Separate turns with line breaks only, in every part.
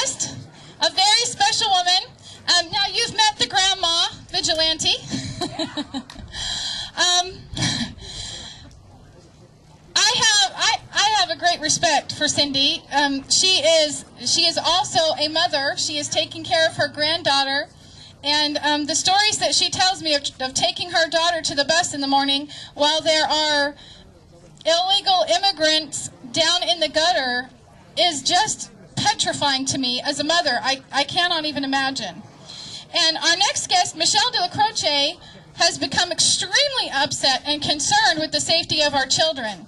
guest, a very special woman. Now, you've met the grandma vigilante. I have a great respect for Cindy. She is also a mother. She is taking care of her granddaughter. And the stories that she tells me of taking her daughter to the bus in the morning while there are illegal immigrants down in the gutter is just petrifying to me as a mother. I cannot even imagine. And our next guest, Michelle Dellacroce, has become extremely upset and concerned with the safety of our children.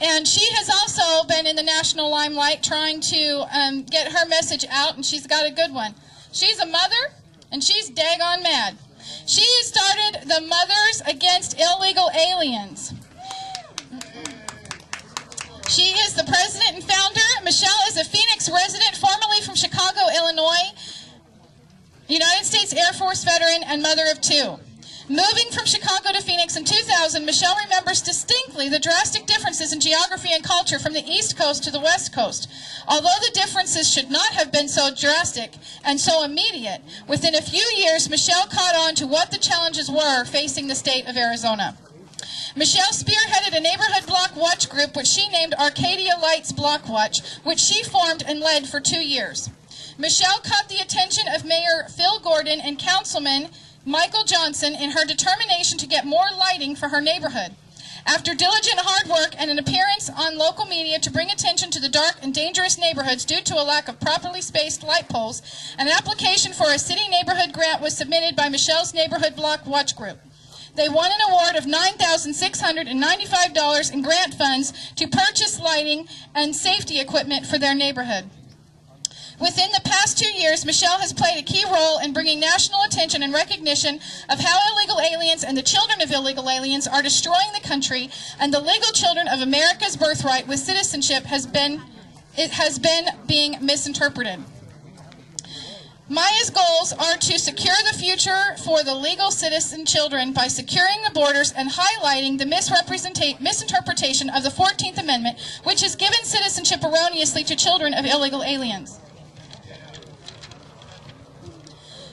And she has also been in the national limelight trying to get her message out, and she's got a good one. She's a mother, and she's daggone mad. She started the Mothers Against Illegal Aliens. She is the president and founder. Michelle is a Phoenix resident, formerly from Chicago, Illinois, United States Air Force veteran, and mother of two. Moving from Chicago to Phoenix in 2000, Michelle remembers distinctly the drastic differences in geography and culture from the East Coast to the West Coast. Although the differences should not have been so drastic and so immediate, within a few years, Michelle caught on to what the challenges were facing the state of Arizona. Michelle spearheaded a neighborhood block watch group, which she named Arcadia Lights Block Watch, which she formed and led for 2 years. Michelle caught the attention of Mayor Phil Gordon and Councilman Michael Johnson in her determination to get more lighting for her neighborhood. After diligent hard work and an appearance on local media to bring attention to the dark and dangerous neighborhoods due to a lack of properly spaced light poles, an application for a city neighborhood grant was submitted by Michelle's Neighborhood Block Watch Group. They won an award of $9,695 in grant funds to purchase lighting and safety equipment for their neighborhood. Within the past 2 years, Michelle has played a key role in bringing national attention and recognition of how illegal aliens and the children of illegal aliens are destroying the country, and the legal children of America's birthright with citizenship has been being misinterpreted. Maya's goals are to secure the future for the legal citizen children by securing the borders and highlighting the misinterpretation of the 14th Amendment, which has given citizenship erroneously to children of illegal aliens.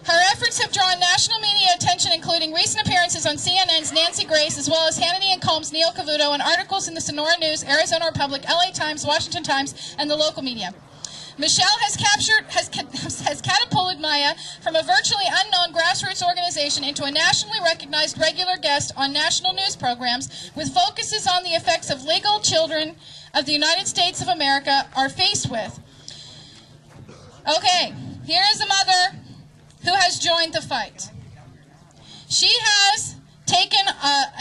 Her efforts have drawn national media attention, including recent appearances on CNN's Nancy Grace, as well as Hannity and Combs' Neil Cavuto, and articles in the Sonora News, Arizona Republic, LA Times, Washington Times, and the local media. Michelle has catapulted Maya from a virtually unknown grassroots organization into a nationally recognized regular guest on national news programs with focuses on the effects of legal children of the United States of America are faced with. Okay, here is a mother who has joined the fight. She has taken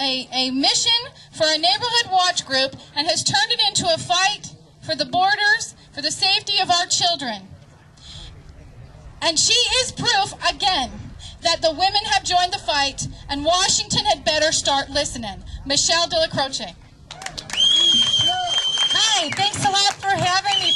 a mission for a neighborhood watch group and has turned it into a fight for the borders, for the safety of our children. And she is proof, again, that the women have joined the fight and Washington had better start listening. Michelle Dellacroce.
Hi, thanks a lot for having me.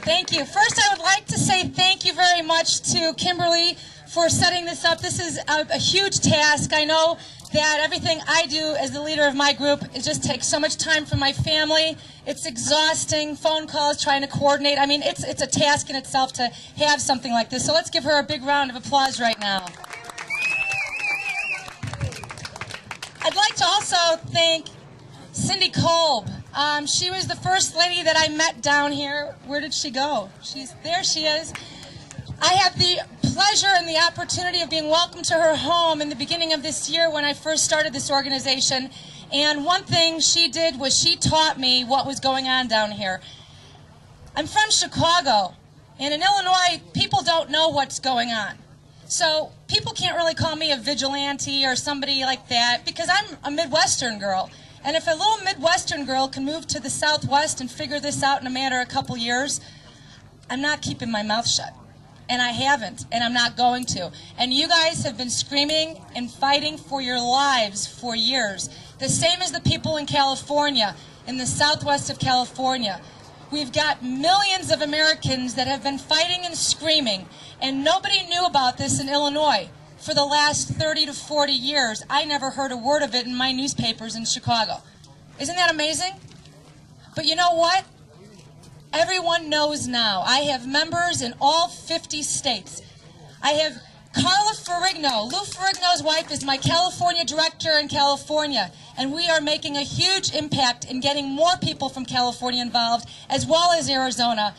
Thank you. First, I would like to say thank you very much to Kimberly for setting this up. This is a huge task. I know that everything I do as the leader of my group just takes so much time from my family. It's exhausting, phone calls, trying to coordinate. I mean, it's a task in itself to have something like this. So let's give her a big round of applause right now. I'd like to also thank Cindy Kolb. She was the first lady that I met down here. Where did she go? There she is. I had the pleasure and the opportunity of being welcomed to her home in the beginning of this year when I first started this organization. And one thing she did was she taught me what was going on down here. I'm from Chicago, and in Illinois, people don't know what's going on. So people can't really call me a vigilante or somebody like that because I'm a Midwestern girl. And if a little Midwestern girl can move to the Southwest and figure this out in a matter of a couple years, I'm not keeping my mouth shut. And I haven't, and I'm not going to. And you guys have been screaming and fighting for your lives for years. The same as the people in California, in the Southwest of California. We've got millions of Americans that have been fighting and screaming, and nobody knew about this in Illinois. For the last 30 to 40 years, I never heard a word of it in my newspapers in Chicago. Isn't that amazing? But you know what? Everyone knows now. I have members in all 50 states. I have Carla Ferrigno. Lou Ferrigno's wife is my California director in California, and we are making a huge impact in getting more people from California involved, as well as Arizona.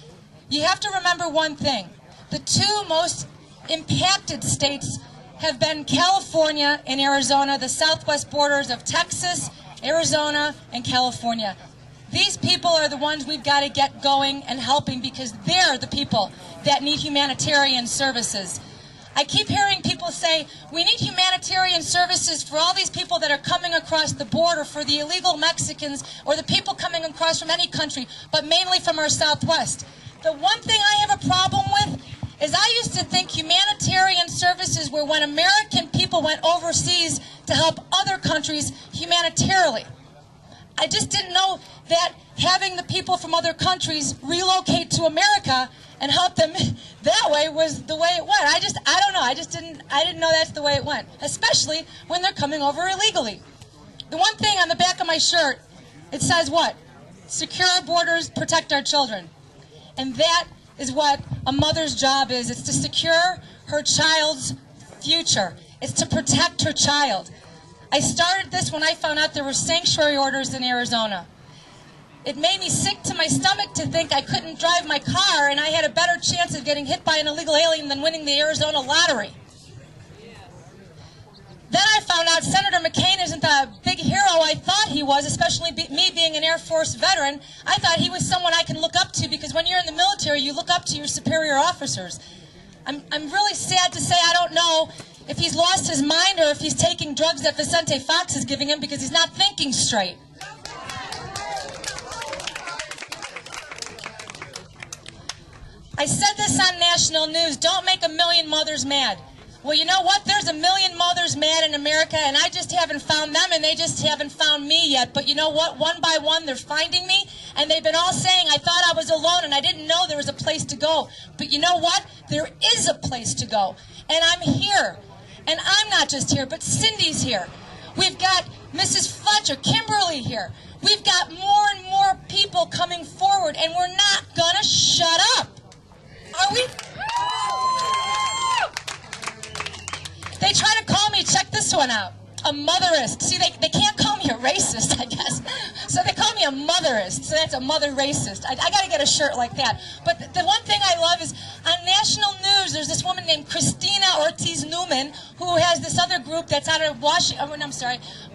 You have to remember one thing. The two most impacted states have been California and Arizona, the southwest borders of Texas, Arizona, and California. These people are the ones we've got to get going and helping, because they're the people that need humanitarian services. I keep hearing people say, we need humanitarian services for all these people that are coming across the border, for the illegal Mexicans or the people coming across from any country, but mainly from our southwest. The one thing I have a problem with is I used to think humanitarian services were when American people went overseas to help other countries humanitarily. I just didn't know that having the people from other countries relocate to America and help them that way was the way it went. I don't know. I didn't know that's the way it went, especially when they're coming over illegally. The one thing on the back of my shirt, it says what? Secure our borders, protect our children. And that is what a mother's job is. It's to secure her child's future. It's to protect her child. I started this when I found out there were sanctuary orders in Arizona. It made me sick to my stomach to think I couldn't drive my car and I had a better chance of getting hit by an illegal alien than winning the Arizona lottery. Then I found out Senator McCain isn't the big hero I thought he was, especially me being an Air Force veteran. I thought he was someone I can look up to, because when you're in the military, you look up to your superior officers. I'm really sad to say I don't know if he's lost his mind or if he's taking drugs that Vicente Fox is giving him, because he's not thinking straight. I said this on national news, don't make a million mothers mad. Well, you know what? There's a million mothers mad in America, and I just haven't found them, and they just haven't found me yet. But you know what? One by one, they're finding me, and they've been all saying, I thought I was alone, and I didn't know there was a place to go. But you know what? There is a place to go, and I'm here. And I'm not just here, but Cindy's here. We've got Mrs. Fletcher, Kimberly here. We've got more and more people coming forward, and we're not going to shut up. Are we? They try to call me, check this one out, a motherist. See, they can't call me a racist, I guess. So they call me a motherist. So that's a mother racist. I got to get a shirt like that. But the one thing I love is on national news, there's this woman named Christina Ortiz Newman who has this other group that's out of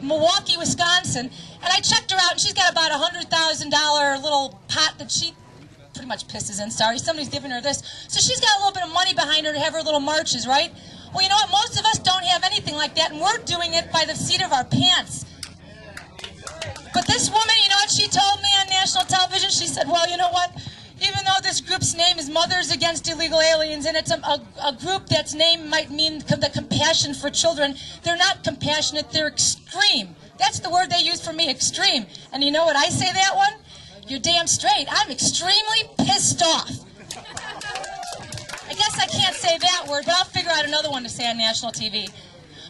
Milwaukee, Wisconsin. And I checked her out, and she's got about $100,000 little pot that she pretty much pisses in. Sorry, somebody's giving her this. So she's got a little bit of money behind her to have her little marches, right? Well, you know what? Most of us don't have anything like that, and we're doing it by the seat of our pants. But this woman, you know what she told me on national television? She said, well, you know what? Even though this group's name is Mothers Against Illegal Aliens, and it's a group that's name might mean the compassion for children, they're not compassionate, they're extreme. That's the word they use for me, extreme. And you know what I say that one? You're damn straight. I'm extremely pissed off. I guess I can't say that word, but I'll figure out another one to say on national TV.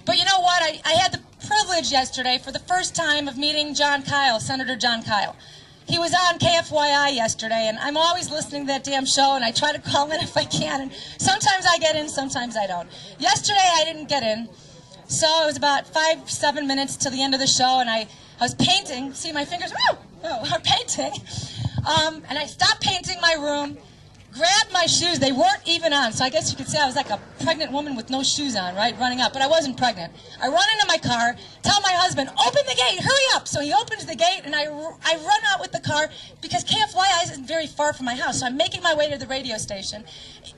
But you know what? I had the privilege yesterday, for the first time, of meeting John Kyle, Senator John Kyle. He was on KFYI yesterday, and I'm always listening to that damn show, and I try to call in if I can, and sometimes I get in, sometimes I don't. Yesterday I didn't get in, so it was about 5-7 minutes till the end of the show, and I was painting. See my fingers? Are painting. And I stopped painting my room, grabbed my shoes. They weren't even on, so I guess you could say I was like a pregnant woman with no shoes on, right, running up. But I wasn't pregnant. I run into my car, tell my husband, open the gate, hurry up. So he opens the gate, and I run out with the car, because KFYI isn't very far from my house. So I'm making my way to the radio station.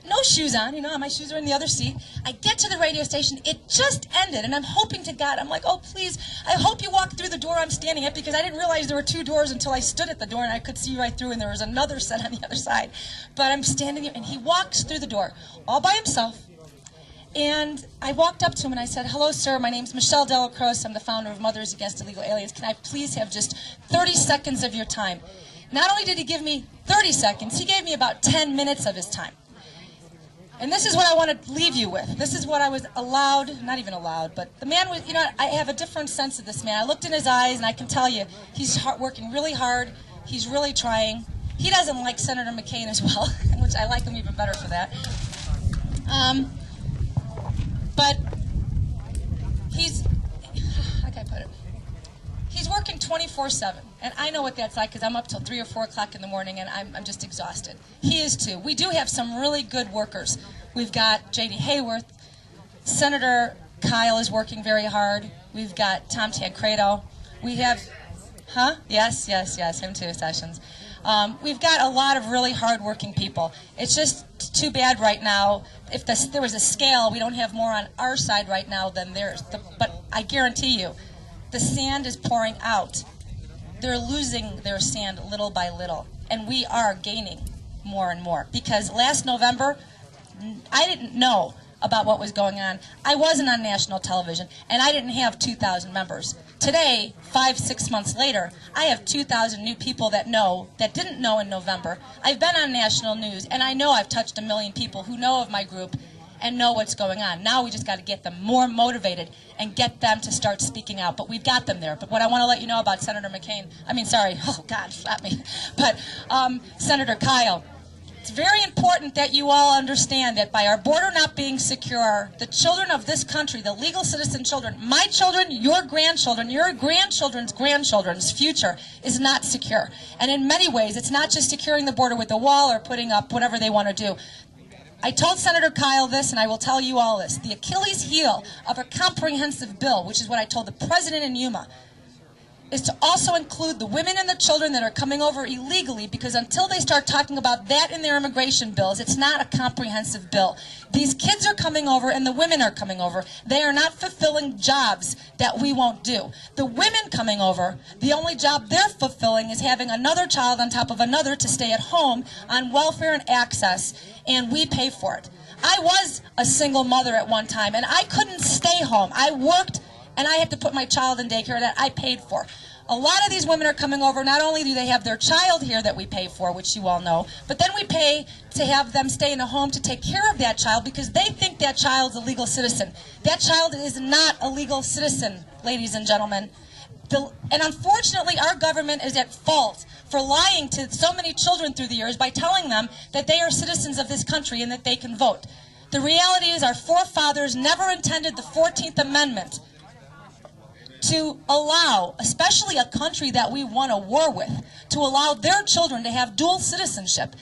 No shoes on, you know, my shoes are in the other seat. I get to the radio station. It just ended, and I'm hoping to God, I'm like, oh, please, I hope you walk through the door I'm standing at, because I didn't realize there were two doors until I stood at the door, and I could see right through, and there was another set on the other side. But I'm standing there, and he walks through the door all by himself. And I walked up to him and I said, hello, sir, my name's Michelle Dellacroce. I'm the founder of Mothers Against Illegal Aliens. Can I please have just 30 seconds of your time? Not only did he give me 30 seconds, he gave me about 10 minutes of his time. And this is what I want to leave you with. This is what I was allowed, not even allowed, but the man was, you know, I have a different sense of this man. I looked in his eyes and I can tell you, he's working really hard. He's really trying. He doesn't like Senator McCain as well, which I like him even better for that. But he's, how can I put it? He's working 24/7, and I know what that's like because I'm up till 3 or 4 o'clock in the morning, and I'm just exhausted. He is too. We do have some really good workers. We've got J.D. Hayworth. Senator Kyle is working very hard. We've got Tom Tancredo. We have, Yes, him too, Sessions. We've got a lot of really hard-working people. It's just too bad right now. If there was a scale, we don't have more on our side right now than theirs. But I guarantee you, the sand is pouring out. They're losing their sand little by little, and we are gaining more and more. Because last November, I didn't know about what was going on. I wasn't on national television, and I didn't have 2,000 members. Today, 5-6 months later, I have 2,000 new people that didn't know in November. I've been on national news, and I know I've touched 1 million people who know of my group and know what's going on. Now we just got to get them more motivated and get them to start speaking out. But we've got them there. But what I want to let you know about Senator Senator Kyle, it's very important that you all understand that by our border not being secure, the children of this country, the legal citizen children, my children, your grandchildren's grandchildren's future is not secure. And in many ways, it's not just securing the border with a wall or putting up whatever they want to do. I told Senator Kyle this, and I will tell you all this. The Achilles heel of a comprehensive bill, which is what I told the president in Yuma, is to also include the women and the children that are coming over illegally, because until they start talking about that in their immigration bills, it's not a comprehensive bill. These kids are coming over and the women are coming over. They are not fulfilling jobs that we won't do. The women coming over, the only job they're fulfilling is having another child on top of another to stay at home on welfare and access, and we pay for it. I was a single mother at one time, and I couldn't stay home. I worked, and I had to put my child in daycare that I paid for. A lot of these women are coming over. Not only do they have their child here that we pay for, which you all know, but then we pay to have them stay in a home to take care of that child because they think that child's a legal citizen. That child is not a legal citizen, ladies and gentlemen. And unfortunately, our government is at fault for lying to so many children through the years by telling them that they are citizens of this country and that they can vote. The reality is our forefathers never intended the 14th Amendment to allow, especially a country that we won a war with, to allow their children to have dual citizenship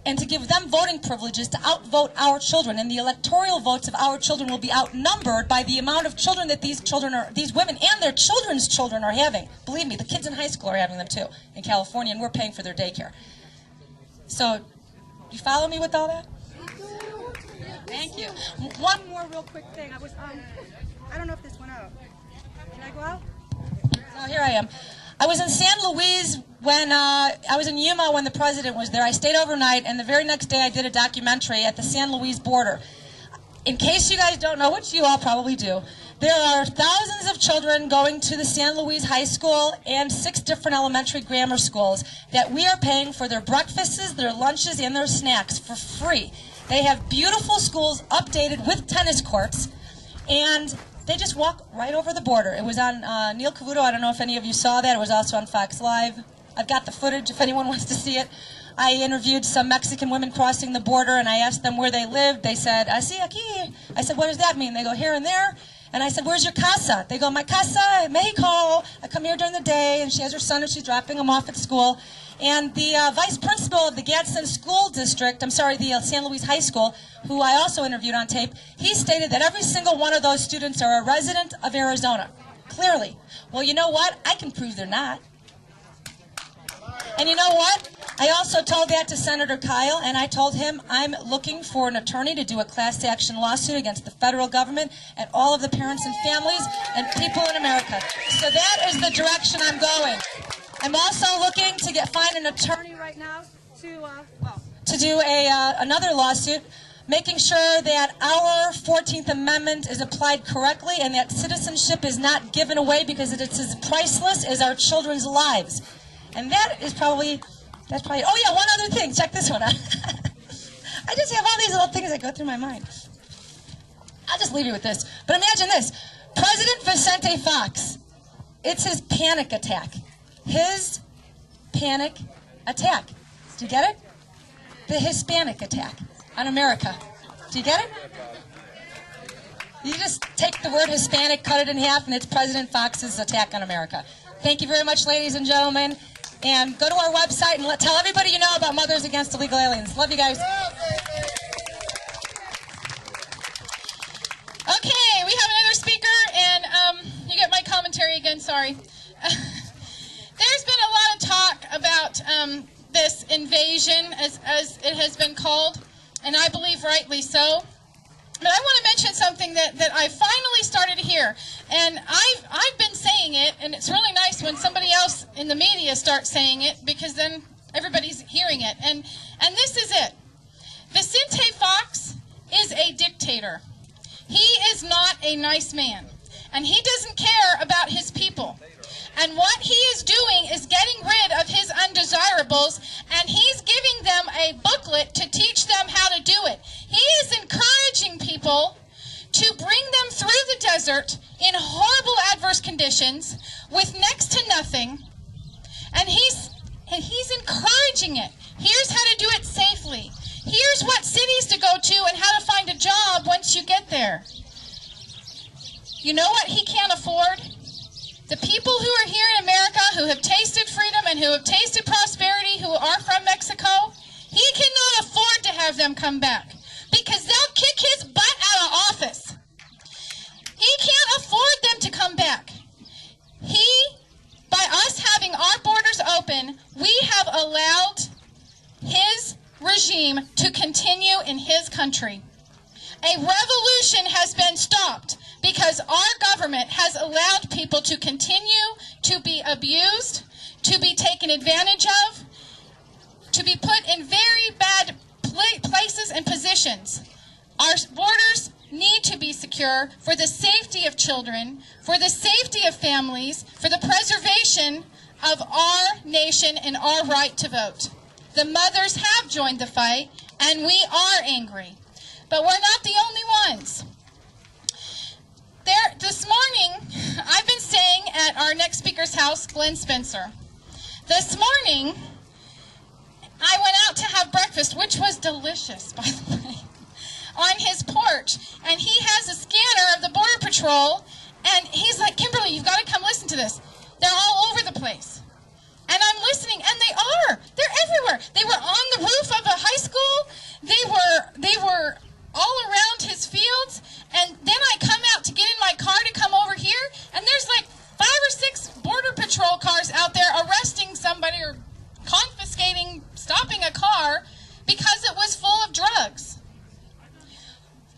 and to give them voting privileges to outvote our children. And the electoral votes of our children will be outnumbered by the amount of children that these women and their children's children are having. Believe me, the kids in high school are having them too in California, and we're paying for their daycare. So, you follow me with all that? Thank you.
One more real quick thing. I don't know if this went out. Can I go out?
So here I am. I was in San Luis when I was in Yuma when the president was there. I stayed overnight, and the very next day I did a documentary at the San Luis border. In case you guys don't know, which you all probably do, there are thousands of children going to the San Luis High School and 6 different elementary grammar schools that we are paying for their breakfasts, their lunches, and their snacks for free. They have beautiful schools updated with tennis courts, and they just walk right over the border. It was on Neil Cavuto. I don't know if any of you saw that. It was also on Fox Live. I've got the footage if anyone wants to see it. I interviewed some Mexican women crossing the border, and I asked them where they lived. They said, "Así aquí." I said, "What does that mean?" They go, "Here and there." And I said, "Where's your casa?" They go, "My casa in Mexico. I come here during the day," and she has her son, and she's dropping him off at school. And the vice principal of the Gadsden School District, the San Luis High School, who I also interviewed on tape, he stated that every single one of those students are a resident of Arizona. Clearly. Well, you know what? I can prove they're not. And you know what? I also told that to Senator Kyle, and I told him I'm looking for an attorney to do a class action lawsuit against the federal government and all of the parents and families and people in America. So that is the direction I'm going. I'm also looking to find an attorney right now to do another lawsuit, making sure that our 14th Amendment is applied correctly and that citizenship is not given away because it's as priceless as our children's lives. And that's probably, oh yeah, one other thing, check this one out. I just have all these little things that go through my mind. I'll just leave you with this. But imagine this, President Vicente Fox, it's his panic attack. His panic attack. Do you get it? The Hispanic attack on America. Do you get it? You just take the word Hispanic, cut it in half, and it's President Fox's attack on America. Thank you very much, ladies and gentlemen. And go to our website and tell everybody you know about Mothers Against Illegal Aliens. Love you guys.
Okay, we have another speaker, and you get my commentary again, sorry. There's been a lot of talk about this invasion, as it has been called, and I believe rightly so. But I want to mention something that I finally started to hear, and I've been saying it, and it's really nice when somebody else in the media starts saying it, because then everybody's hearing it. And this is it. Vicente Fox is a dictator. He is not a nice man, and he doesn't care about his people. And what he is doing is getting rid of his undesirables, and he's giving them a booklet to teach them how to do it. He is encouraging people to bring them through the desert in horrible adverse conditions with next to nothing, and he's encouraging it. Here's how to do it safely. Here's what cities to go to and how to find a job once you get there. You know what he can't afford? The people who are here in America, who have tasted freedom and who have tasted prosperity, who are from Mexico, he cannot afford to have them come back, because they'll kick his butt out of office. He can't afford them to come back. By us having our borders open, we have allowed his regime to continue in his country. A revolution has been stopped because our government has allowed people to continue to be abused, to be taken advantage of, to be put in very bad places and positions. Our borders need to be secure for the safety of children, for the safety of families, for the preservation of our nation and our right to vote. The mothers have joined the fight, and we are angry. But we're not the only ones. This morning, I've been staying at our next speaker's house, Glenn Spencer. This morning, I went out to have breakfast, which was delicious, by the way, on his porch. And he has a scanner of the Border Patrol, and he's like, Kimberly, you've got to come listen to this. They're all over the place. And I'm listening, and they are. They're everywhere. They were on the roof of a high school. They were all around his fields. And then I come out to get in my car to come over here, and there's like 5 or 6 Border Patrol cars out there arresting somebody or confiscating, stopping a car because it was full of drugs.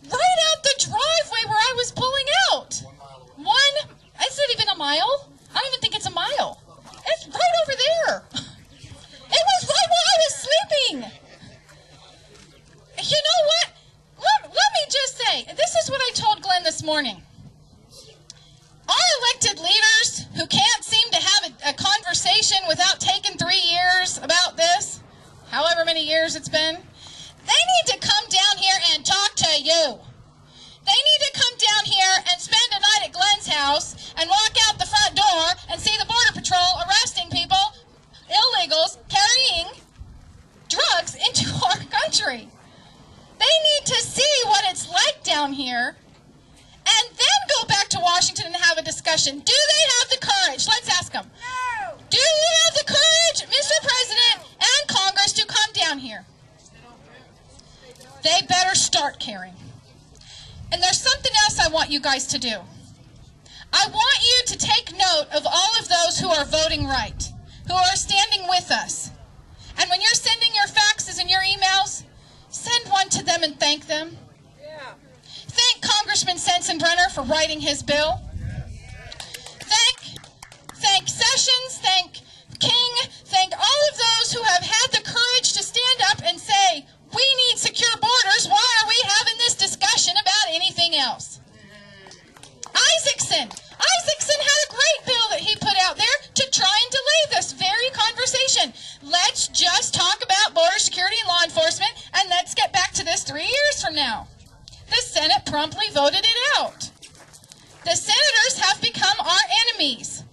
Right out the driveway where I was pulling out. Is it even a mile? I don't even think it's a mile. It's right over there. It was right where I was sleeping. You know what? Let me just say, this is what I told Glenn this morning. Our elected leaders who can't seem to have a conversation without taking 3 years about this, however many years it's been, they need to come down here and talk to you. They need to come down here and spend a night at Glenn's house and walk out the front door and see the Border Patrol arresting people, illegals, carrying drugs into our country. They need to see what it's like down here and then go back to Washington and have a discussion. Do they have the courage? Let's ask them. No. Do you have the courage, Mr. President and Congress, to come down here? They better start caring. And there's something else I want you guys to do. I want you to take note of all of those who are voting right, who are standing with us. And when you're sending your faxes and your emails, send one to them and thank them. Yeah. Thank Congressman Sensenbrenner for writing his bill. Thank Sessions, thank King, thank all of those who have had the courage to stand up and say, we need secure borders. Why are we having this discussion about anything else? Isaacson had a great bill that he put out there to try and delay this very conversation. Let's just talk about border security and law enforcement, and let's get back to this 3 years from now. The Senate promptly voted it out. The senators have become our enemies.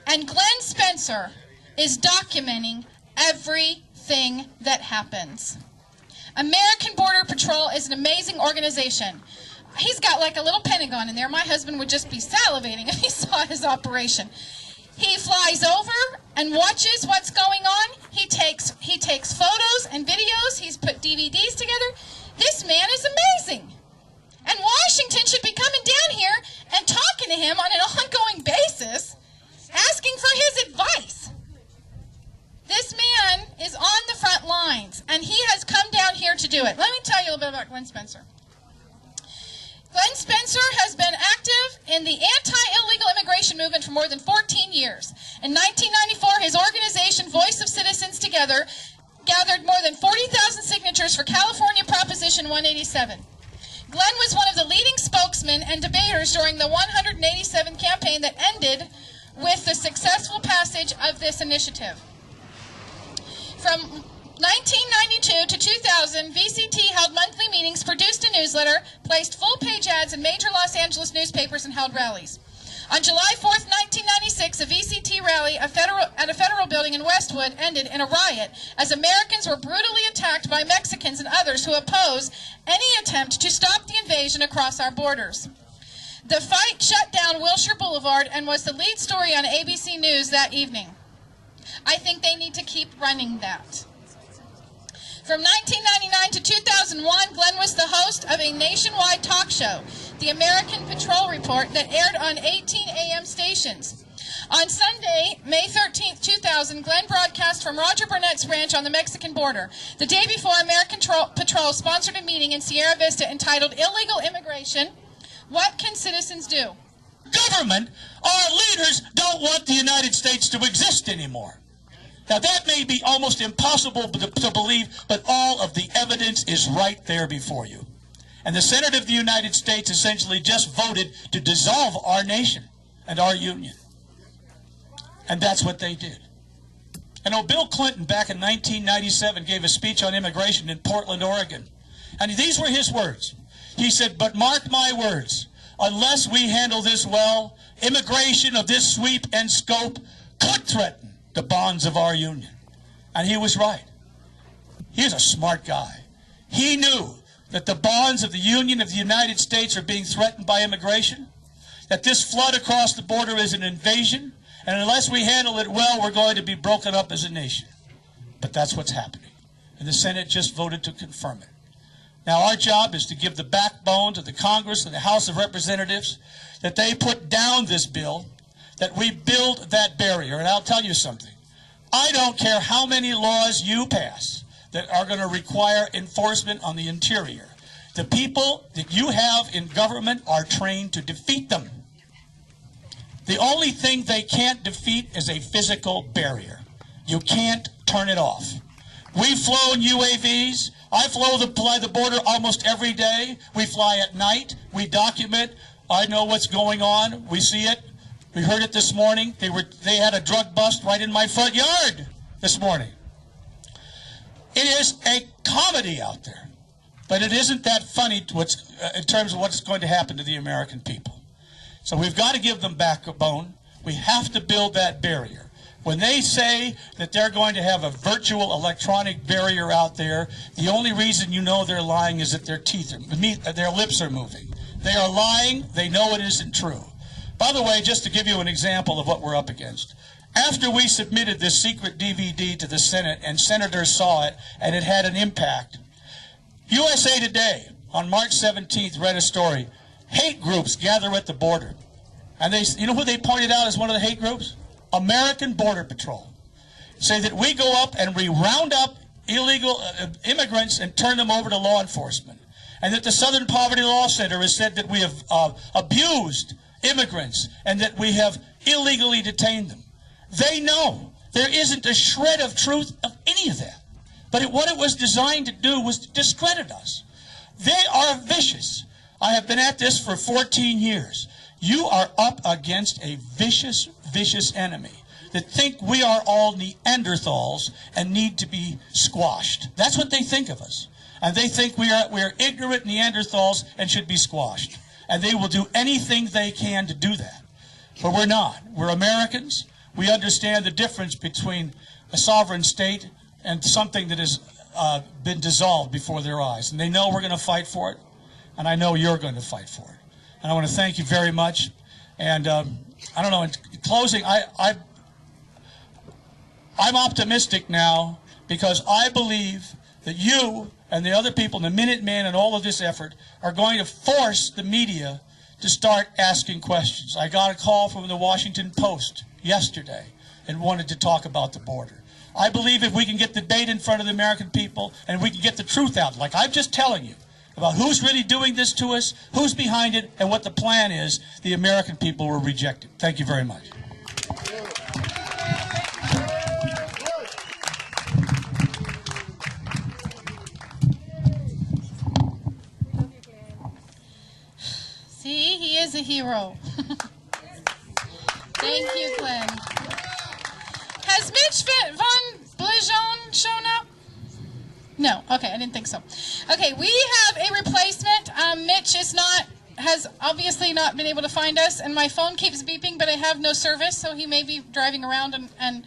And Glenn Spencer is documenting everything that happens. American Border Patrol is an amazing organization. He's got like a little Pentagon in there. My husband would just be salivating if he saw his operation. He flies over and watches what's going on. He takes photos and videos. He's put DVDs together. This man is amazing. And Washington should be coming down here and talking to him on an ongoing basis, asking for his advice. This man is on the front lines, and he has come down here to do it. Let me tell you a little bit about Glenn Spencer. Glenn Spencer has been active in the anti-illegal immigration movement for more than 14 years. In 1994, his organization, Voice of Citizens Together, gathered more than 40,000 signatures for California Proposition 187. Glenn was one of the leading spokesmen and debaters during the 187 campaign that ended with the successful passage of this initiative. From 1992 to 2000, VCT held monthly meetings, produced a newsletter, placed full-page ads in major Los Angeles newspapers, and held rallies. On July 4th, 1996, a VCT rally at a federal building in Westwood ended in a riot as Americans were brutally attacked by Mexicans and others who oppose any attempt to stop the invasion across our borders. The fight shut down Wilshire Boulevard and was the lead story on ABC News that evening. I think they need to keep running that. From 1999 to 2001, Glenn was the host of a nationwide talk show, the American Patrol Report, that aired on 18 AM stations. On Sunday, May 13th, 2000, Glenn broadcast from Roger Burnett's ranch on the Mexican border. The day before, American Patrol sponsored a meeting in Sierra Vista entitled Illegal Immigration, What Can Citizens Do?
Government, our leaders don't want the United States to exist anymore. Now, that may be almost impossible to believe, but all of the evidence is right there before you. And the Senate of the United States essentially just voted to dissolve our nation and our union. And that's what they did. And Bill Clinton, back in 1997, gave a speech on immigration in Portland, Oregon. And these were his words. He said, "But mark my words, unless we handle this well, immigration of this sweep and scope could threaten the bonds of our union." And he was right. He was a smart guy. He knew that the bonds of the Union of the United States are being threatened by immigration, that this flood across the border is an invasion, and unless we handle it well, we're going to be broken up as a nation. But that's what's happening. And the Senate just voted to confirm it. Now, our job is to give the backbone to the Congress and the House of Representatives, that they put down this bill, that we build that barrier. And I'll tell you something. I don't care how many laws you pass that are going to require enforcement on the interior. The people that you have in government are trained to defeat them. The only thing they can't defeat is a physical barrier. You can't turn it off. We've flown UAVs. I fly the border almost every day. We fly at night. We document. I know what's going on. We see it. We heard it this morning. They had a drug bust right in my front yard this morning. It is a comedy out there, but it isn't that funny in terms of what's going to happen to the American people. So we've got to give them backbone. We have to build that barrier. When they say that they're going to have a virtual electronic barrier out there, the only reason you know they're lying is that their lips are moving. They are lying. They know it isn't true. By the way, just to give you an example of what we're up against, after we submitted this secret DVD to the Senate and senators saw it and it had an impact, USA Today on March 17th read a story, hate groups gather at the border. And you know who they pointed out as one of the hate groups? American Border Patrol. Say that we go up and we round up illegal immigrants and turn them over to law enforcement. And that the Southern Poverty Law Center has said that we have abused immigrants and that we have illegally detained them. They know there isn't a shred of truth of any of that. But what it was designed to do was to discredit us. They are vicious. I have been at this for 14 years. You are up against a vicious, vicious enemy that think we are all Neanderthals and need to be squashed. That's what they think of us. And they think we are ignorant Neanderthals and should be squashed. And they will do anything they can to do that. But we're not. We're Americans. We understand the difference between a sovereign state and something that has been dissolved before their eyes. And they know we're going to fight for it, and I know you're going to fight for it. And I want to thank you very much. And I don't know, in closing, I'm optimistic now because I believe that you and the other people, the Minutemen and all of this effort, are going to force the media to start asking questions. I got a call from the Washington Post yesterday and wanted to talk about the border. I believe if we can get the debate in front of the American people and we can get the truth out, like I'm just telling you, about who's really doing this to us, who's behind it, and what the plan is, the American people will reject it. Thank you very much.
See, he is a hero. Thank you, Glenn. Has Mitch Van Blijon shown up? No. Okay, I didn't think so. Okay, we have a replacement. Mitch has obviously not been able to find us, and my phone keeps beeping, but I have no service, so he may be driving around, and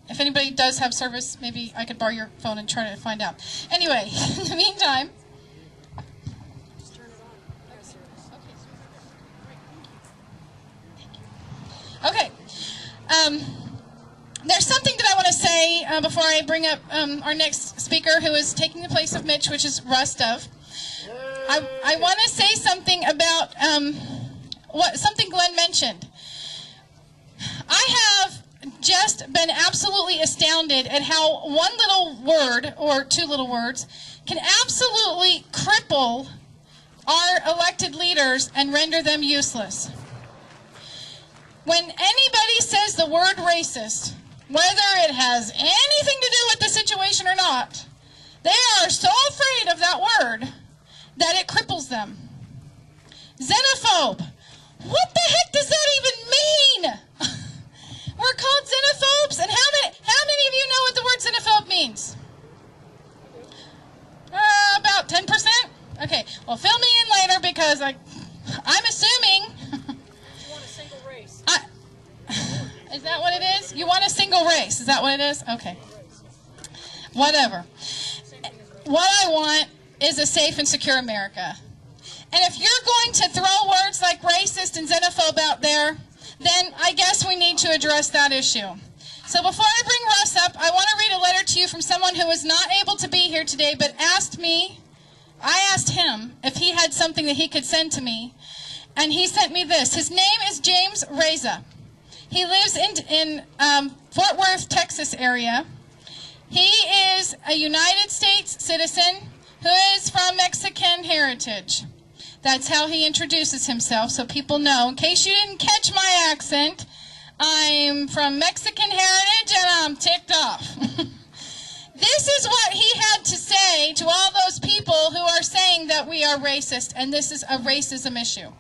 if anybody does have service, maybe I could borrow your phone and try to find out. Anyway, in the meantime... Okay. There's something that I want to say before I bring up our next speaker, who is taking the place of Mitch, which is Russ Dove. I want to say something about something Glenn mentioned. I have just been absolutely astounded at how one little word or two little words can absolutely cripple our elected leaders and render them useless. When anybody says the word racist, whether it has anything to do with the situation or not, they are so afraid of that word that it cripples them. Xenophobe. What the heck does that even mean? We're called xenophobes, and how many of you know what the word xenophobe means? About 10%? Okay, well, fill me in later because I'm assuming... Is that what it is? You want a single race? Is that what it is? Okay. Whatever. What I want is a safe and secure America. And if you're going to throw words like racist and xenophobe out there, then I guess we need to address that issue. So before I bring Russ up, I want to read a letter to you from someone who was not able to be here today, but I asked him if he had something that he could send to me, and he sent me this. His name is James Reza. He lives in Fort Worth, Texas area. He is a United States citizen who is from Mexican heritage. That's how he introduces himself, so people know. In case you didn't catch my accent, I'm from Mexican heritage and I'm ticked off. This is what he had to say to all those people who are saying that we are racist, and this is a racism issue.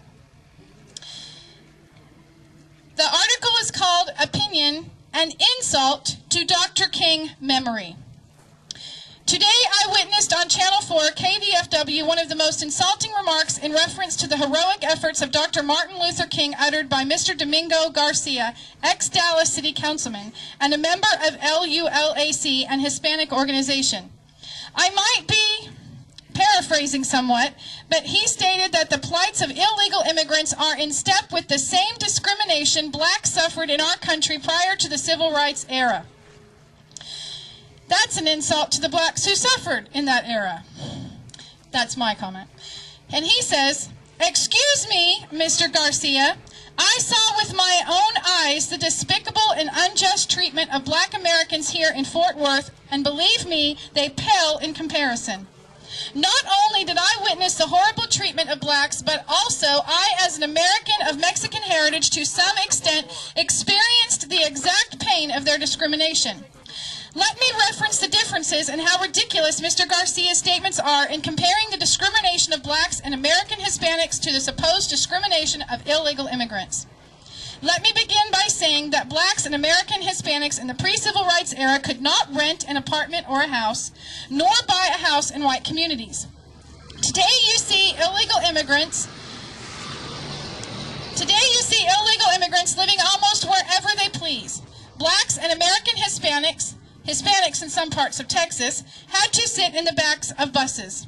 The article is called Opinion, an Insult to Dr. King Memory. Today I witnessed on Channel 4 KVFW one of the most insulting remarks in reference to the heroic efforts of Dr. Martin Luther King uttered by Mr. Domingo Garcia, ex-Dallas City Councilman, and a member of LULAC, an Hispanic organization. I might be paraphrasing somewhat, but he stated that the plights of illegal immigrants are in step with the same discrimination blacks suffered in our country prior to the civil rights era. That's an insult to the blacks who suffered in that era. That's my comment. And he says, "Excuse me, Mr. Garcia, I saw with my own eyes the despicable and unjust treatment of black Americans here in Fort Worth, and believe me, they pale in comparison. Not only did I witness the horrible treatment of blacks, but also I, as an American of Mexican heritage, to some extent experienced the exact pain of their discrimination. Let me reference the differences and how ridiculous Mr. Garcia's statements are in comparing the discrimination of blacks and American Hispanics to the supposed discrimination of illegal immigrants. Let me begin by saying that blacks and American Hispanics in the pre-civil rights era could not rent an apartment or a house, nor buy a house in white communities. Today you see illegal immigrants living almost wherever they please. Blacks and American Hispanics Hispanics in some parts of Texas, had to sit in the backs of buses.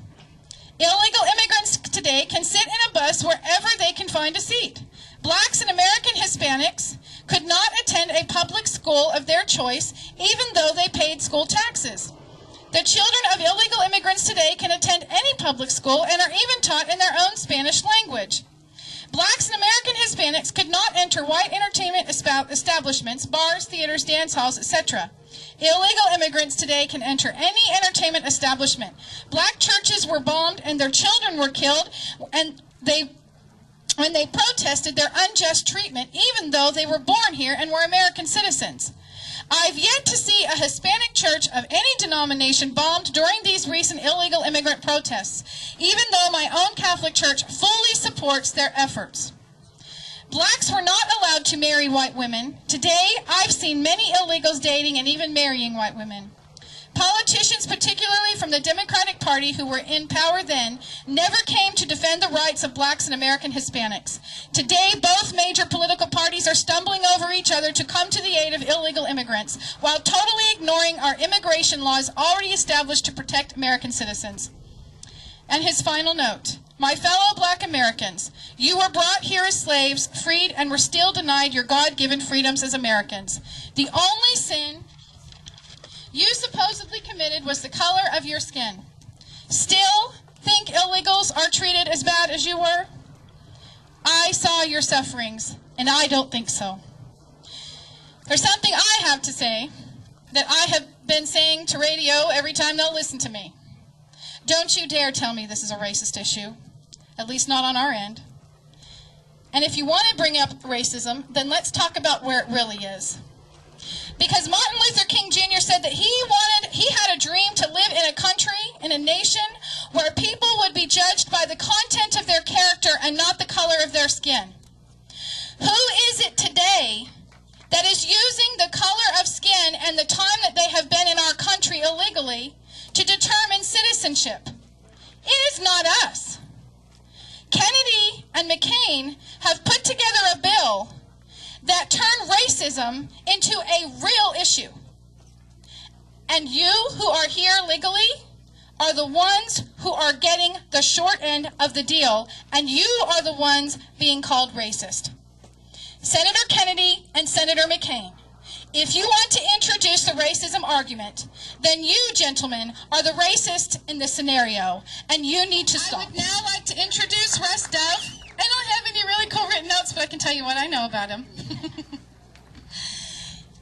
Illegal immigrants today can sit in a bus wherever they can find a seat. Blacks and American Hispanics could not attend a public school of their choice, even though they paid school taxes. The children of illegal immigrants today can attend any public school and are even taught in their own Spanish language. Blacks and American Hispanics could not enter white entertainment establishments, bars, theaters, dance halls, etc. Illegal immigrants today can enter any entertainment establishment. Black churches were bombed and their children were killed, and when they protested their unjust treatment, even though they were born here and were American citizens. I've yet to see a Hispanic church of any denomination bombed during these recent illegal immigrant protests, even though my own Catholic Church fully supports their efforts. Blacks were not allowed to marry white women. Today, I've seen many illegals dating and even marrying white women. Politicians, particularly from the Democratic Party who were in power then, never came to defend the rights of blacks and American Hispanics. Today, both major political parties are stumbling over each other to come to the aid of illegal immigrants, while totally ignoring our immigration laws already established to protect American citizens. And his final note: my fellow black Americans, you were brought here as slaves, freed, and were still denied your God-given freedoms as Americans. The only sin you supposedly committed was the color of your skin. Still think illegals are treated as bad as you were? I saw your sufferings, and I don't think so. There's something I have to say that I have been saying to radio every time they'll listen to me. Don't you dare tell me this is a racist issue, at least not on our end. And if you want to bring up racism, then let's talk about where it really is. Because Martin Luther King Jr. said that he had a dream to live in a country, in a nation, where people would be judged by the content of their character and not the color of their skin. Who is it today that is using the color of skin and the time that they have been in our country illegally to determine citizenship? It is not us. Kennedy and McCain have put together a bill that turn racism into a real issue. And you who are here legally are the ones who are getting the short end of the deal, and you are the ones being called racist. Senator Kennedy and Senator McCain, if you want to introduce the racism argument, then you, gentlemen, are the racist in this scenario, and you need to stop. I would now like to introduce Russ Dove. I don't have any really cool written notes, but I can tell you what I know about him.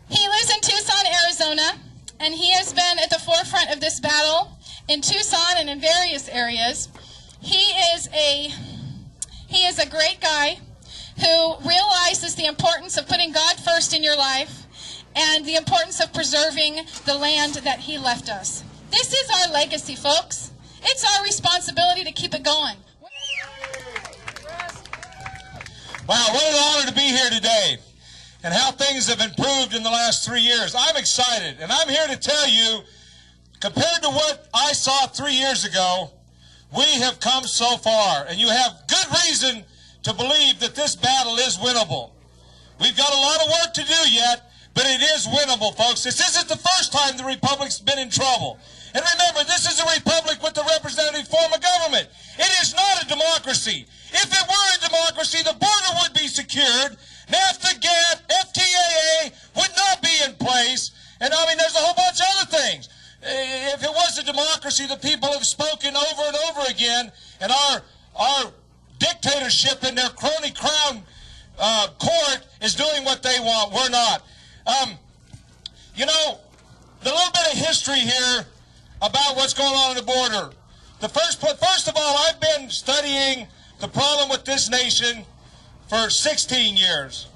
He lives in Tucson, Arizona, and he has been at the forefront of this battle in Tucson and in various areas. He is a great guy who realizes the importance of putting God first in your life and the importance of preserving the land that he left us. This is our legacy, folks. It's our responsibility to keep it going.
Wow, what an honor to be here today, and how things have improved in the last 3 years. I'm excited, and I'm here to tell you, compared to what I saw 3 years ago, we have come so far, and you have good reason to believe that this battle is winnable. We've got a lot of work to do yet, but it is winnable, folks. This isn't the first time the Republic's been in trouble. And remember, this is a republic with a representative form of government. It is not a democracy. If it were a democracy, the border would be secured. NAFTA, GATT, FTAA would not be in place. And I mean, there's a whole bunch of other things. If it was a democracy, the people have spoken over and over again, and our dictatorship in their crony crown court is doing what they want. We're not. You know, the little bit of history here about what's going on the border. First of all, I've been studying the problem with this nation for 16 years.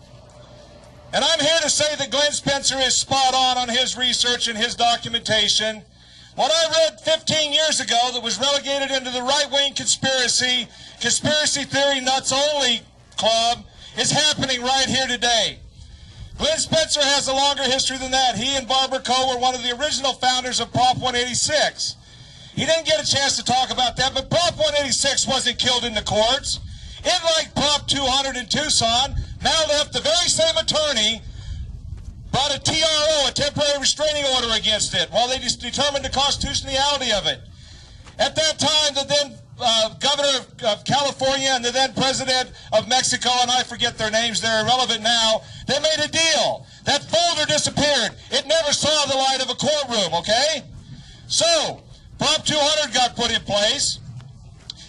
And I'm here to say that Glenn Spencer is spot on his research and his documentation. What I read 15 years ago that was relegated into the right-wing conspiracy theory nuts only club is happening right here today. Glenn Spencer has a longer history than that. He and Barbara Coe were one of the original founders of Prop 186. He didn't get a chance to talk about that, but Prop 186 wasn't killed in the courts. It, like Prop 200 in Tucson, now left the very same attorney brought a TRO, a temporary restraining order against it, while they just determined the constitutionality of it. At that time, the then governor of California and the then president of Mexico, and I forget their names, they're irrelevant now, they made a deal. That folder disappeared. It never saw the light of a courtroom, okay? So, Prop 200 got put in place.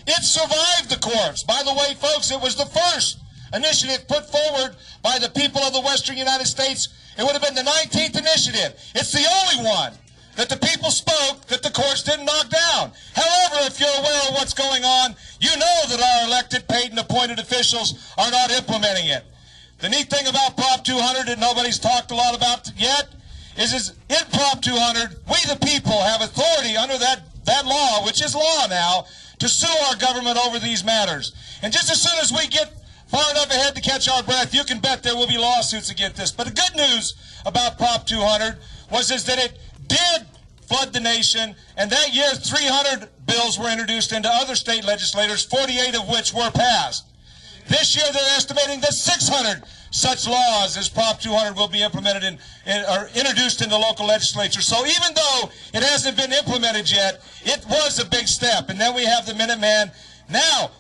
It survived the courts. By the way, folks, it was the first initiative put forward by the people of the Western United States. It would have been the 19th initiative. It's the only one that the people spoke that the courts didn't knock down. However, if you're aware of what's going on, you know that our elected, paid, and appointed officials are not implementing it. The neat thing about Prop 200 that nobody's talked a lot about yet is in Prop 200, we the people have authority under that law, which is law now, to sue our government over these matters. And just as soon as we get far enough ahead to catch our breath, you can bet there will be lawsuits against this. But the good news about Prop 200 was that it did flood the nation, and that year 300 bills were introduced into other state legislators, 48 of which were passed. This year they're estimating that 600 such laws as Prop 200 will be implemented or introduced into local legislatures. So even though it hasn't been implemented yet, it was a big step. And then we have the Minuteman. Now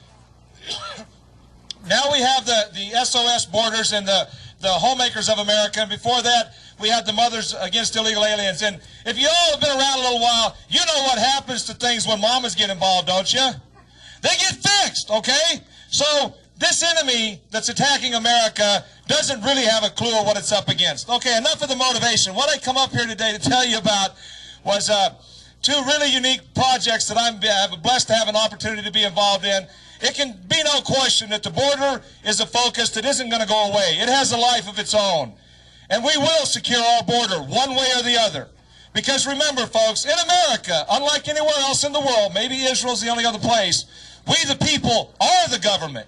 we have the SOS Borders and the Homemakers of America. And before that, we had the Mothers Against Illegal Aliens. And if you all have been around a little while, you know what happens to things when mamas get involved, don't you? They get fixed, okay? So this enemy that's attacking America doesn't really have a clue of what it's up against. Okay, enough of the motivation. What I come up here today to tell you about was two really unique projects that I'm blessed to have an opportunity to be involved in. It can be no question that the border is a focus that isn't going to go away. It has a life of its own. And we will secure our border one way or the other. Because remember, folks, in America, unlike anywhere else in the world, maybe Israel's the only other place, we the people are the government.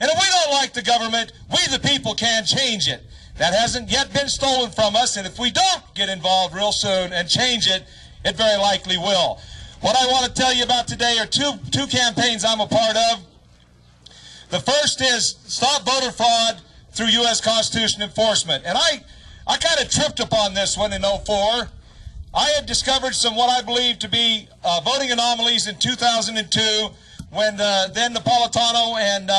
And if we don't like the government, we the people can change it. That hasn't yet been stolen from us, and if we don't get involved real soon and change it, it very likely will. What I want to tell you about today are two campaigns I'm a part of. The first is Stop Voter Fraud through U.S. Constitution Enforcement. And I kind of tripped upon this one in 2004. I had discovered some what I believe to be voting anomalies in 2002 when then Napolitano and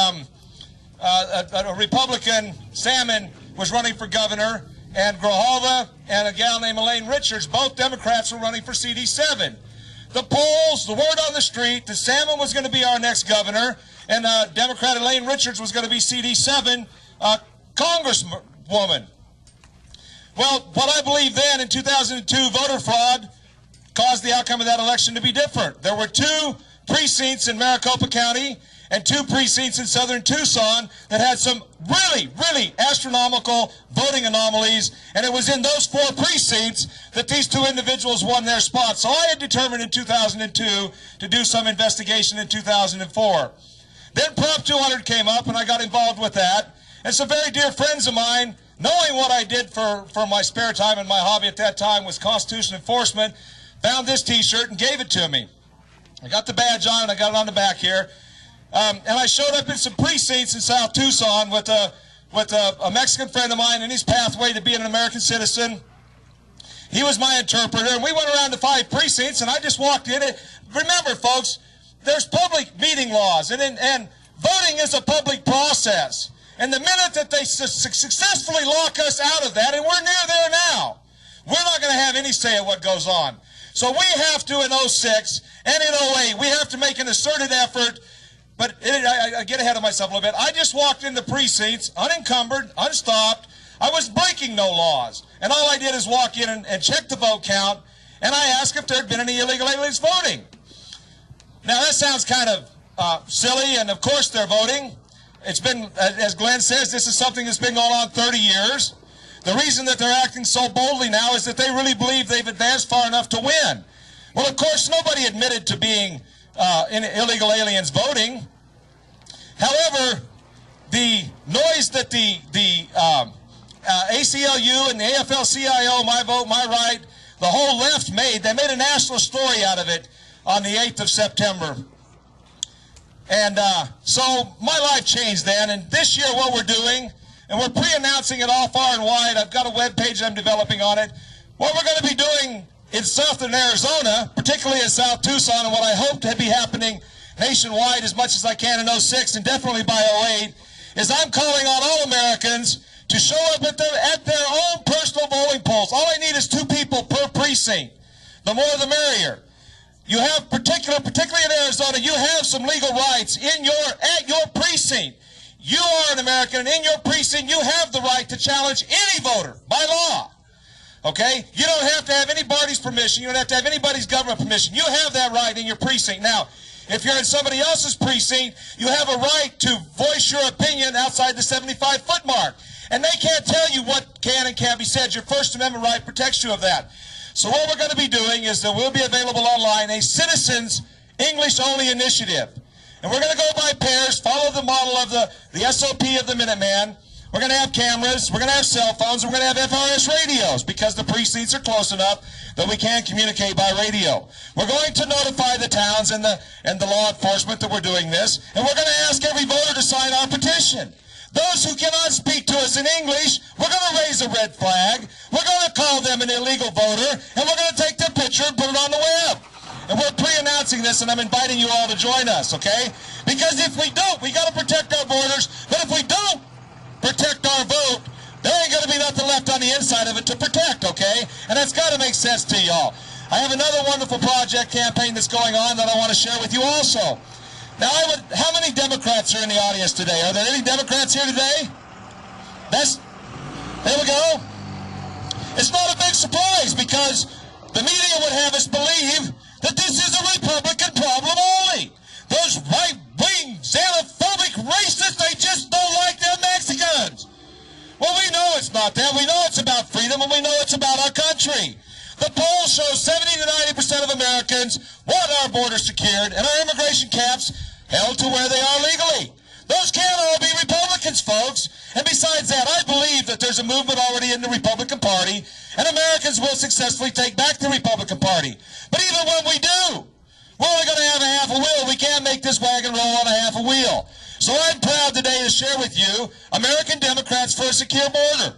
a Republican, Salmon, was running for governor, and Grijalva and a gal named Elaine Richards, both Democrats, were running for CD7. The polls, the word on the street, that Salmon was going to be our next governor, and Democrat Elaine Richards was going to be CD7 congresswoman. Well, what I believe then in 2002, voter fraud caused the outcome of that election to be different. There were 2 precincts in Maricopa County and 2 precincts in southern Tucson that had some really, really astronomical voting anomalies, and it was in those 4 precincts that these 2 individuals won their spots. So I had determined in 2002 to do some investigation in 2004. Then Prop 200 came up, and I got involved with that. And some very dear friends of mine, knowing what I did for my spare time, and my hobby at that time was Constitution Enforcement, found this T-shirt and gave it to me. I got the badge on, and I got it on the back here. And I showed up in some precincts in South Tucson with a Mexican friend of mine in his pathway to being an American citizen. He was my interpreter, and we went around to 5 precincts, and I just walked in. Remember, folks, there's public meeting laws, and voting is a public process. And the minute that they successfully lock us out of that, and we're near there now, we're not going to have any say in what goes on. So we have to, in 06 and in 08, we have to make an asserted effort. But I get ahead of myself a little bit. I just walked into precincts, unencumbered, unstopped. I was breaking no laws. And all I did is walk in and check the vote count, and I asked if there had been any illegal aliens voting. Now, that sounds kind of silly, and of course they're voting. It's been, as Glenn says, this is something that's been going on 30 years. The reason that they're acting so boldly now is that they really believe they've advanced far enough to win. Well, of course, nobody admitted to being illegal aliens voting. However, the noise that the ACLU and the AFL-CIO, My Vote, My Right, the whole left made, they made a national story out of it on the 8th of September. And so my life changed then, and this year what we're doing, and we're pre-announcing it all far and wide. I've got a web page I'm developing on it. What we're going to be doing in southern Arizona, particularly in South Tucson, and what I hope to be happening nationwide as much as I can in 06 and definitely by 08, is I'm calling on all Americans to show up at their own personal voting polls. All I need is 2 people per precinct. The more the merrier. You have particularly in Arizona, you have some legal rights at your precinct. You are an American, and in your precinct, you have the right to challenge any voter by law. Okay? You don't have to have anybody's permission. You don't have to have anybody's government permission. You have that right in your precinct. Now, if you're in somebody else's precinct, you have a right to voice your opinion outside the 75-foot mark. And they can't tell you what can and can't be said. Your First Amendment right protects you of that. So what we're going to be doing is that we'll be available online a citizens English-only initiative. And we're going to go by pairs, follow the model of the SOP of the Minuteman. We're going to have cameras, we're going to have cell phones, and we're going to have FRS radios because the precincts are close enough that we can communicate by radio. We're going to notify the towns and the law enforcement that we're doing this, and we're going to ask every voter to sign our petition. Those who cannot speak to us in English, we're going to raise a red flag, we're going to call them an illegal voter, and we're going to take their picture and put it on the web. And we're pre-announcing this, and I'm inviting you all to join us, okay? Because if we don't, we got to protect our borders, but if we don't protect our vote, there ain't going to be nothing left on the inside of it to protect, okay? And that's got to make sense to y'all. I have another wonderful project campaign that's going on that I want to share with you also. Now, how many Democrats are in the audience today? Are there any Democrats here today? There we go. It's not a big surprise because the media would have us believe that this is a Republican problem only. Those right-wing, xenophobic racists, they just don't like them Mexicans. Well, we know it's not that. We know it's about freedom, and we know it's about our country. The polls show 70 to 90% of Americans want our borders secured and our immigration camps held to where they are legally. Those can't all be Republicans, folks. And besides that, I believe that there's a movement already in the Republican Party, and Americans will successfully take back the Republican Party. But even when we do, we're only going to have a half a wheel. We can't make this wagon roll on a half a wheel. So I'm proud today to share with you American Democrats for a Secure Border.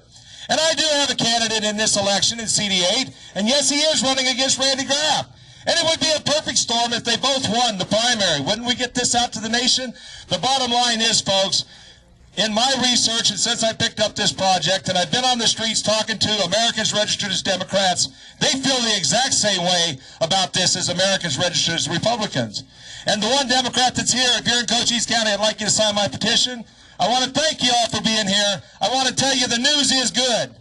And I do have a candidate in this election in CD8, and yes, he is running against Randy Graff. And it would be a perfect storm if they both won the primary. Wouldn't we get this out to the nation? The bottom line is, folks, in my research, and since I picked up this project, and I've been on the streets talking to Americans registered as Democrats, they feel the exact same way about this as Americans registered as Republicans. And the one Democrat that's here, if you're in Cochise County, I'd like you to sign my petition. I want to thank you all for being here. I want to tell you the news is good.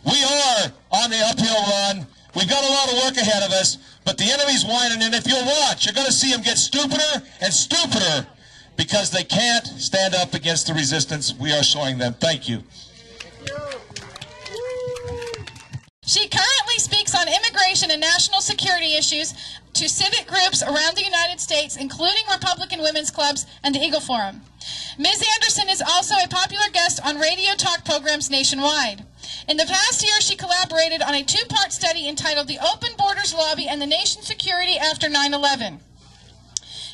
We are on the uphill run. We've got a lot of work ahead of us, but the enemy's whining, and if you'll watch, you're going to see them get stupider and stupider because they can't stand up against the resistance we are showing them. Thank you.
She currently speaks on immigration and national security issues to civic groups around the United States, including Republican women's clubs and the Eagle Forum. Ms. Anderson is also a popular guest on radio talk programs nationwide. In the past year, she collaborated on a 2-part study entitled The Open Borders Lobby and the Nation's Security After 9/11.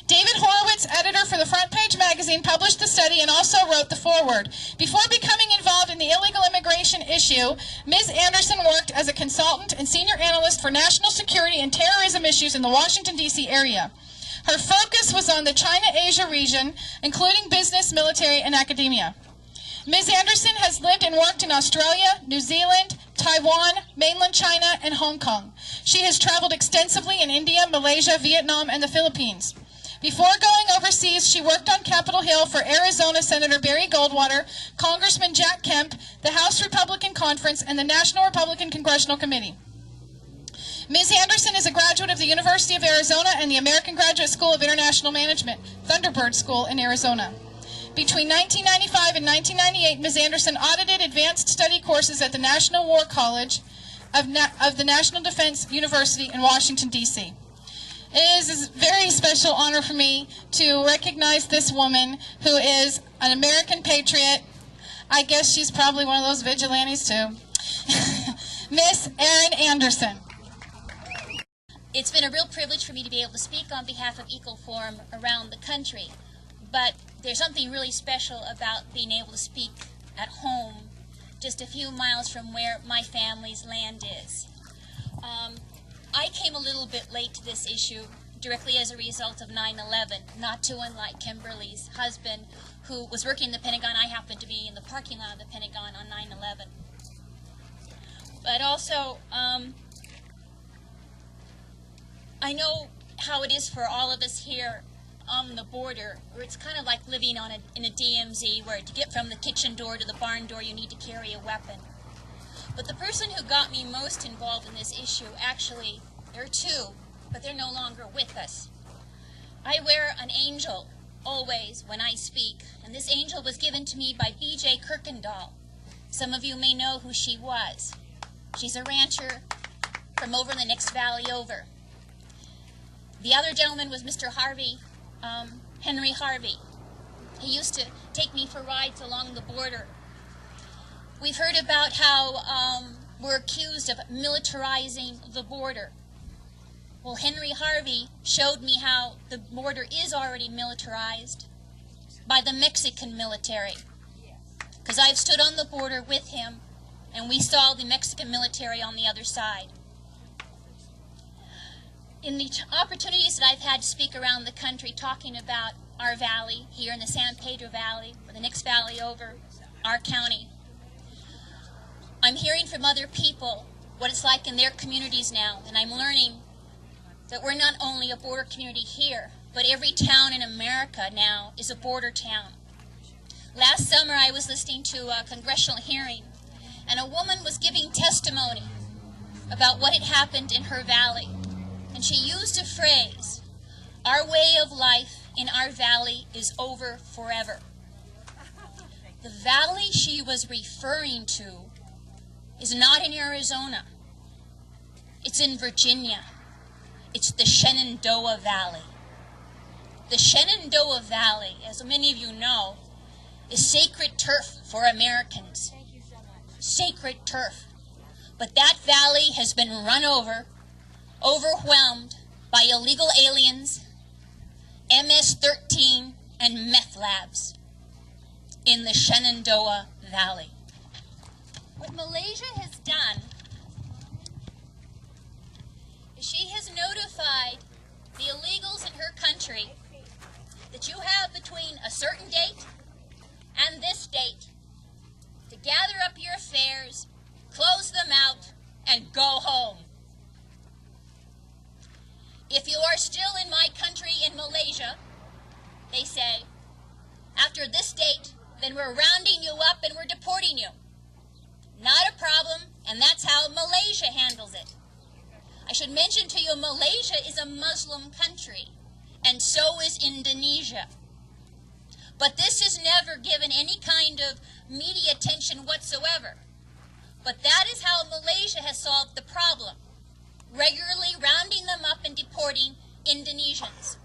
David Horowitz, editor for the Front Page magazine, published the study and also wrote the foreword. Before becoming involved in the illegal immigration issue, Ms. Anderson worked as a consultant and senior analyst for national security and terrorism issues in the Washington, D.C. area. Her focus was on the China-Asia region, including business, military, and academia. Ms. Anderson has lived and worked in Australia, New Zealand, Taiwan, mainland China, and Hong Kong. She has traveled extensively in India, Malaysia, Vietnam, and the Philippines. Before going overseas, she worked on Capitol Hill for Arizona Senator Barry Goldwater, Congressman Jack Kemp, the House Republican Conference, and the National Republican Congressional Committee. Ms. Anderson is a graduate of the University of Arizona and the American Graduate School of International Management, Thunderbird School in Arizona. Between 1995 and 1998, Ms. Anderson audited advanced study courses at the National War College of the National Defense University in Washington, D.C. It is a very special honor for me to recognize this woman who is an American patriot. I guess she's probably one of those vigilantes too. Miss Erin Anderson.
It's been a real privilege for me to be able to speak on behalf of Eagle Forum around the country, but there's something really special about being able to speak at home, just a few miles from where my family's land is. I came a little bit late to this issue directly as a result of 9/11, not too unlike Kimberly's husband, who was working in the Pentagon. I happened to be in the parking lot of the Pentagon on 9/11. But also, I know how it is for all of us here on the border, where it's kind of like living in a DMZ, where to get from the kitchen door to the barn door, you need to carry a weapon. But the person who got me most involved in this issue, actually, there are two, but they're no longer with us. I wear an angel always when I speak, and this angel was given to me by B.J. Kirkendall. Some of you may know who she was. She's a rancher from over in the next valley over. The other gentleman was Mr. Harvey, Henry Harvey. He used to take me for rides along the border. We've heard about how we're accused of militarizing the border. Well, Henry Harvey showed me how the border is already militarized by the Mexican military. Because I've stood on the border with him, and we saw the Mexican military on the other side. In the opportunities that I've had to speak around the country talking about our valley, here in the San Pedro Valley, or the next valley over, our county, I'm hearing from other people what it's like in their communities now, and I'm learning that we're not only a border community here, but every town in America now is a border town. Last summer I was listening to a congressional hearing, and a woman was giving testimony about what had happened in her valley. And she used a phrase, "Our way of life in our valley is over forever." The valley she was referring to is not in Arizona. It's in Virginia. It's the Shenandoah Valley. The Shenandoah Valley, as many of you know, is sacred turf for Americans. Sacred turf. But that valley has been run over, overwhelmed by illegal aliens, MS-13, and meth labs in the Shenandoah Valley. What Malaysia has done is she has notified the illegals in her country that you have between a certain date and this date to gather up your affairs, close them out, and go home. If you are still in my country in Malaysia, they say, after this date, then we're rounding you up and we're deporting you. Not a problem, and that's how Malaysia handles it. I should mention to you, Malaysia is a Muslim country, and so is Indonesia. But this has never given any kind of media attention whatsoever. But that is how Malaysia has solved the problem, regularly rounding them up and deporting Indonesians.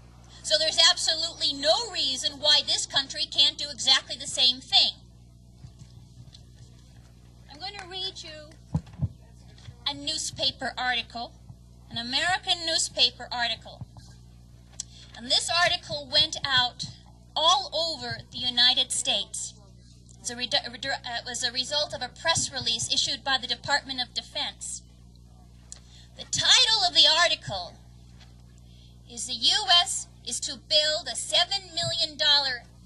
So there's absolutely no reason why this country can't do exactly the same thing. I'm going to read you a newspaper article, an American newspaper article. And this article went out all over the United States. It was a result of a press release issued by the Department of Defense. The title of the article is "The U.S. is to build a $7 million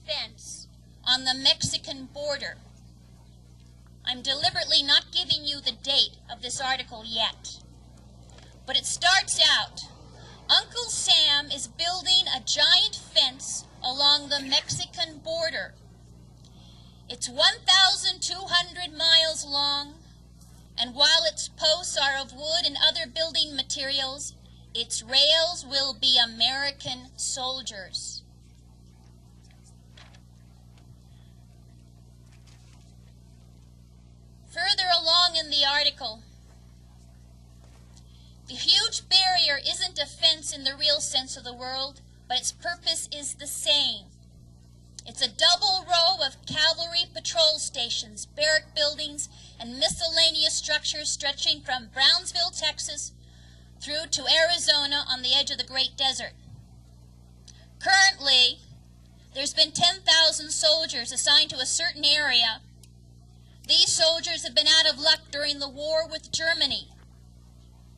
fence on the Mexican border." I'm deliberately not giving you the date of this article yet. But it starts out, "Uncle Sam is building a giant fence along the Mexican border. It's 1,200 miles long, and while its posts are of wood and other building materials, its rails will be American soldiers." Further along in the article, "The huge barrier isn't a fence in the real sense of the word, but its purpose is the same. It's a double row of cavalry patrol stations, barrack buildings, and miscellaneous structures stretching from Brownsville, Texas, through to Arizona on the edge of the Great Desert. Currently, there's been 10,000 soldiers assigned to a certain area These soldiers have been out of luck during the war with Germany.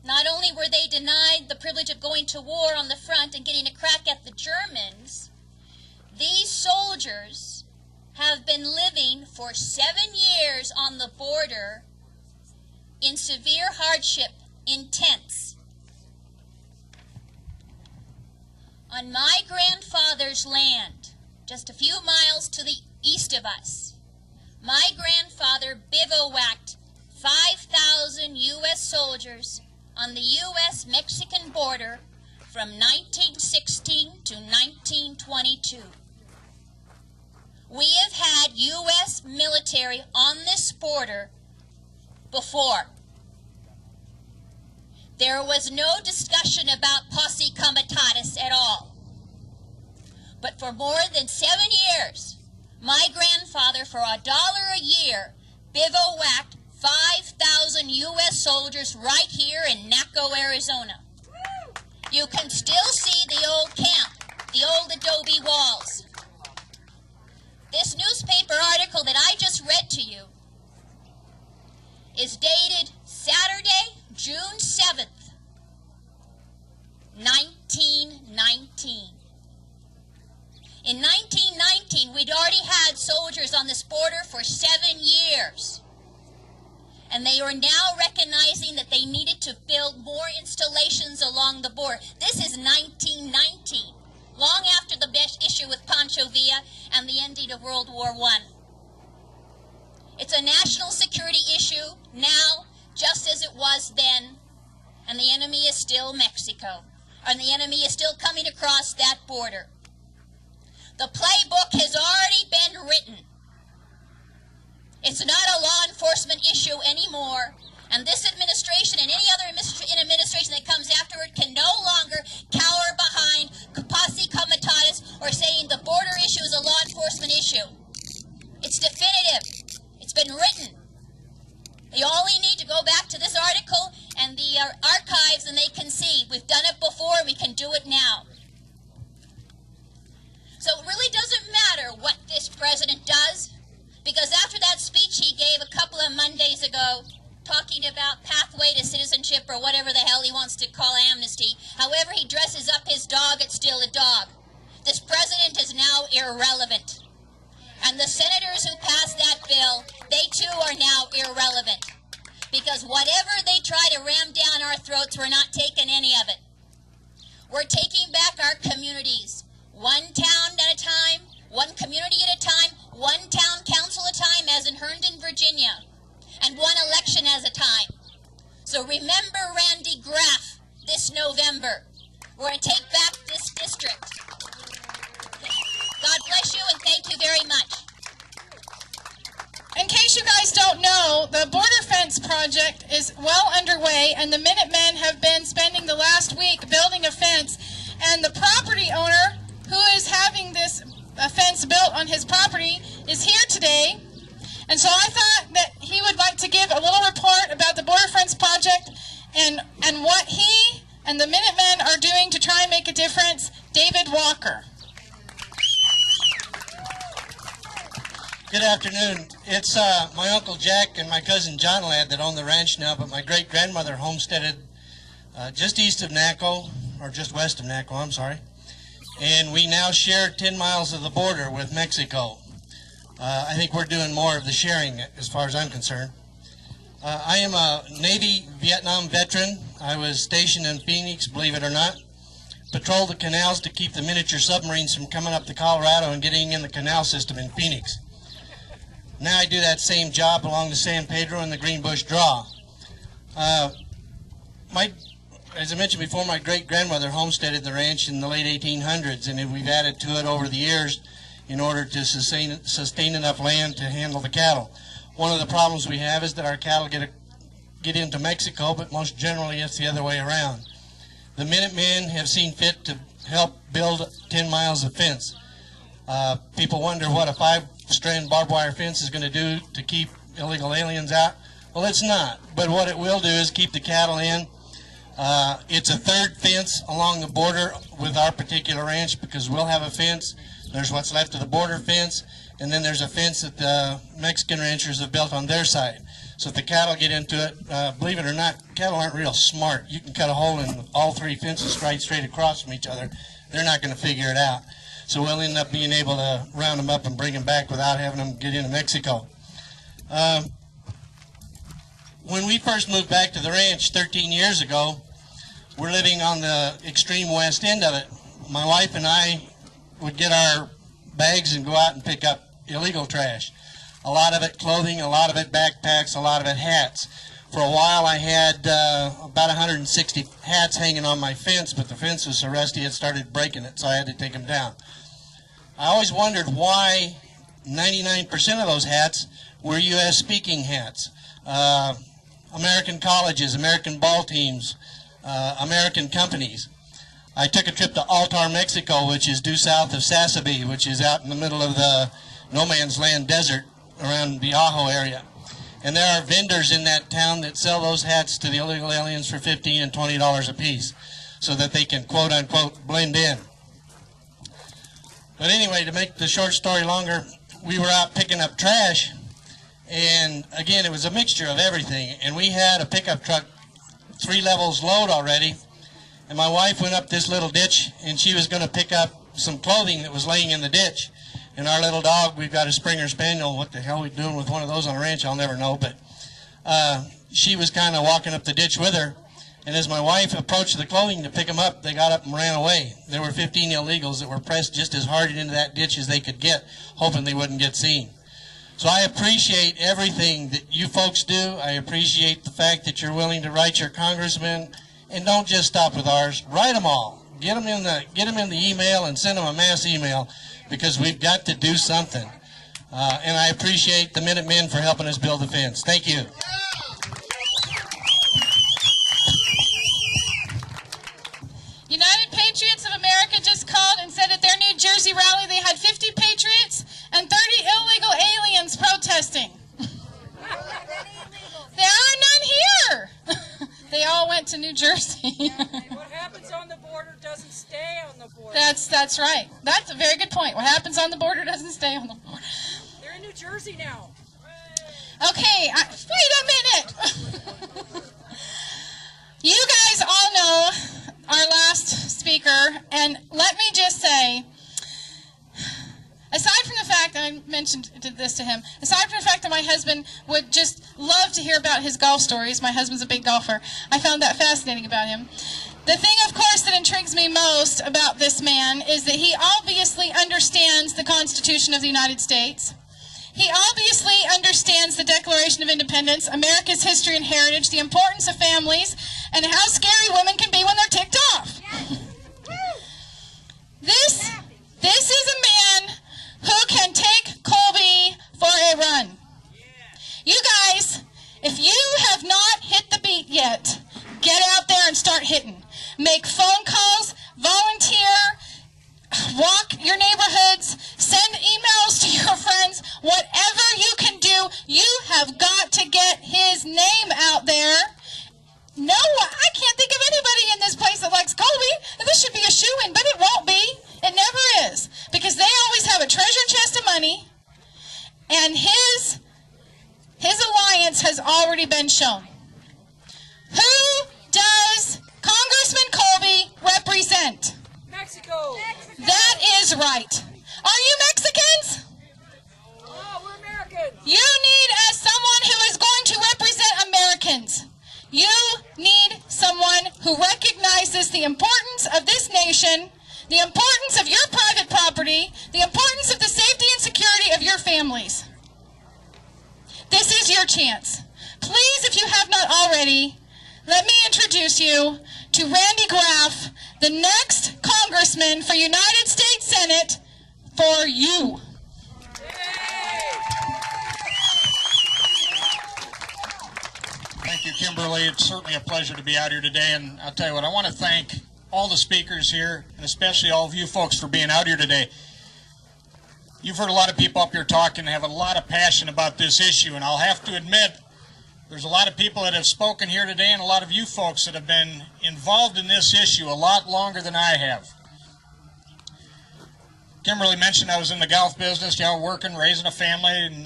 Not only were they denied the privilege of going to war on the front and getting a crack at the Germans, these soldiers have been living for 7 years on the border in severe hardship in tents. On my grandfather's land, just a few miles to the east of us, my grandfather bivouacked 5,000 U.S. soldiers on the U.S.-Mexican border from 1916 to 1922. We have had U.S. military on this border before. There was no discussion about posse comitatus at all. But for more than 7 years, my grandfather, for $1 a year, bivouacked 5,000 U.S. soldiers right here in Naco, Arizona. You can still see the old camp, the old adobe walls. This newspaper article that I just read to you is dated Saturday, June 7th, 1919. In 1919, we'd already had soldiers on this border for 7 years. And they are now recognizing that they needed to build more installations along the border. This is 1919, long after the issue with Pancho Villa and the ending of World War I. It's a national security issue now, just as it was then, and the enemy is still Mexico, and the enemy is still coming across that border. The playbook has already been written. It's not a law enforcement issue anymore, and this administration and any other administration that comes afterward can no longer cower behind posse comitatus or saying the border issue is a law enforcement issue. It's definitive. It's been written. You only need to go back to this article and the archives and they can see we've done it before and we can do it now. So it really doesn't matter what this president does, because after that speech he gave a couple of Mondays ago, talking about pathway to citizenship or whatever the hell he wants to call amnesty, however he dresses up his dog, it's still a dog. This president is now irrelevant. And the senators who passed that bill, they too are now irrelevant. Because whatever they try to ram down our throats, we're not taking any of it. We're taking back our communities. One town at a time, one community at a time, one town council at a time, as in Herndon, Virginia, and one election at a time. So remember Randy Graff this November. We're going to take back this district. God bless you and thank you very much.
In case you guys don't know, the border fence project is well underway, and the Minutemen have been spending the last week building a fence, and the property owner who is having this fence built on his property is here today. And so I thought that he would like to give a little report about the border fence project and what he and the Minutemen are doing to try and make a difference. David Walker.
Good afternoon. It's my Uncle Jack and my cousin John Ladd that own the ranch now, but my great-grandmother homesteaded just east of Naco, or just west of Naco, I'm sorry. And we now share 10 miles of the border with Mexico. I think we're doing more of the sharing as far as I'm concerned. I am a Navy Vietnam veteran. I was stationed in Phoenix, believe it or not. Patrolled the canals to keep the miniature submarines from coming up the Colorado and getting in the canal system in Phoenix. Now I do that same job along the San Pedro and the Greenbush Draw. As I mentioned before, my great-grandmother homesteaded the ranch in the late 1800s, and we've added to it over the years in order to sustain enough land to handle the cattle. One of the problems we have is that our cattle get into Mexico, but most generally it's the other way around. The Minutemen have seen fit to help build 10 miles of fence. People wonder what a 5-strand barbed wire fence is going to do to keep illegal aliens out. Well, it's not, but what it will do is keep the cattle in. It's a third fence along the border with our particular ranch, because we'll have a fence There's what's left of the border fence, and then there's a fence that the Mexican ranchers have built on their side. So if the cattle get into it, believe it or not, cattle aren't real smart. You can cut a hole in all three fences straight across from each other. They're not going to figure it out. So we'll end up being able to round them up and bring them back without having them get into Mexico. When we first moved back to the ranch 13 years ago, we're living on the extreme west end of it. My wife and I would get our bags and go out and pick up illegal trash. A lot of it clothing, a lot of it backpacks, a lot of it hats. For a while I had about 160 hats hanging on my fence, but the fence was so rusty it started breaking it, so I had to take them down. I always wondered why 99% of those hats were U.S. speaking hats. American colleges, American ball teams, American companies. I took a trip to Altar, Mexico, which is due south of Sasabe, which is out in the middle of the no man's land desert around the Ajo area. And there are vendors in that town that sell those hats to the illegal aliens for $15 and $20 a piece so that they can quote unquote blend in. But anyway, to make the short story longer, we were out picking up trash, and again, it was a mixture of everything. And we had a pickup truck 3 levels load already, and my wife went up this little ditch, and she was going to pick up some clothing that was laying in the ditch. And our little dog, we've got a Springer Spaniel. What the hell are we doing with one of those on a ranch? I'll never know. But she was kind of walking up the ditch with her. And as my wife approached the clothing to pick them up, they got up and ran away. There were 15 illegals that were pressed just as hard into that ditch as they could get, hoping they wouldn't get seen. So I appreciate everything that you folks do. I appreciate the fact that you're willing to write your congressmen. And don't just stop with ours. Write them all. Get them in the email and send them a mass email, because we've got to do something. And I appreciate the Minutemen for helping us build the fence. Thank you.
United Patriots of America just called and said at their New Jersey rally they had 50 patriots and 30 illegal aliens protesting. There are none here. They all went to New Jersey.
What happens on the border doesn't stay on the border.
That's right. That's a very good point. What happens on the border doesn't stay on the border.
They're in New Jersey now.
Okay, wait a minute. You guys all know our last speaker, and let me just say, aside from the fact that I mentioned this to him, aside from the fact that my husband would just love to hear about his golf stories, my husband's a big golfer, I found that fascinating about him. The thing, of course, that intrigues me most about this man is that he obviously understands the Constitution of the United States. He obviously understands the Declaration of Independence, America's history and heritage, the importance of families, and how scary women can be when they're ticked off. This is a man who can take Colby for a run. You guys, if you have not hit the beat yet, get out there and start hitting. Make phone calls, volunteer, walk your neighborhoods, send emails to your friends, whatever you can do, you have got to get his name out there. No, I can't think of anybody in this place that likes Colby. This should be a shoo-in, but it won't be. It never is. Because they always have a treasure chest of money, and his alliance has already been shown. Who does Congressman Colby represent?
Mexico.
That is right. Are you Mexicans?
Oh, we're Americans.
You need someone who is going to represent Americans. You need someone who recognizes the importance of this nation, the importance of your private property, the importance of the safety and security of your families. This is your chance. Please, if you have not already, let me introduce you to Randy Graff, the next congressman for United States Senate for you.
Thank you, Kimberly. It's certainly a pleasure to be out here today, and I'll tell you what, I want to thank all the speakers here, and especially all of you folks for being out here today. You've heard a lot of people up here talking and have a lot of passion about this issue, and I'll have to admit, there's a lot of people that have spoken here today and a lot of you folks that have been involved in this issue a lot longer than I have. Kimberly mentioned I was in the golf business, working, raising a family, and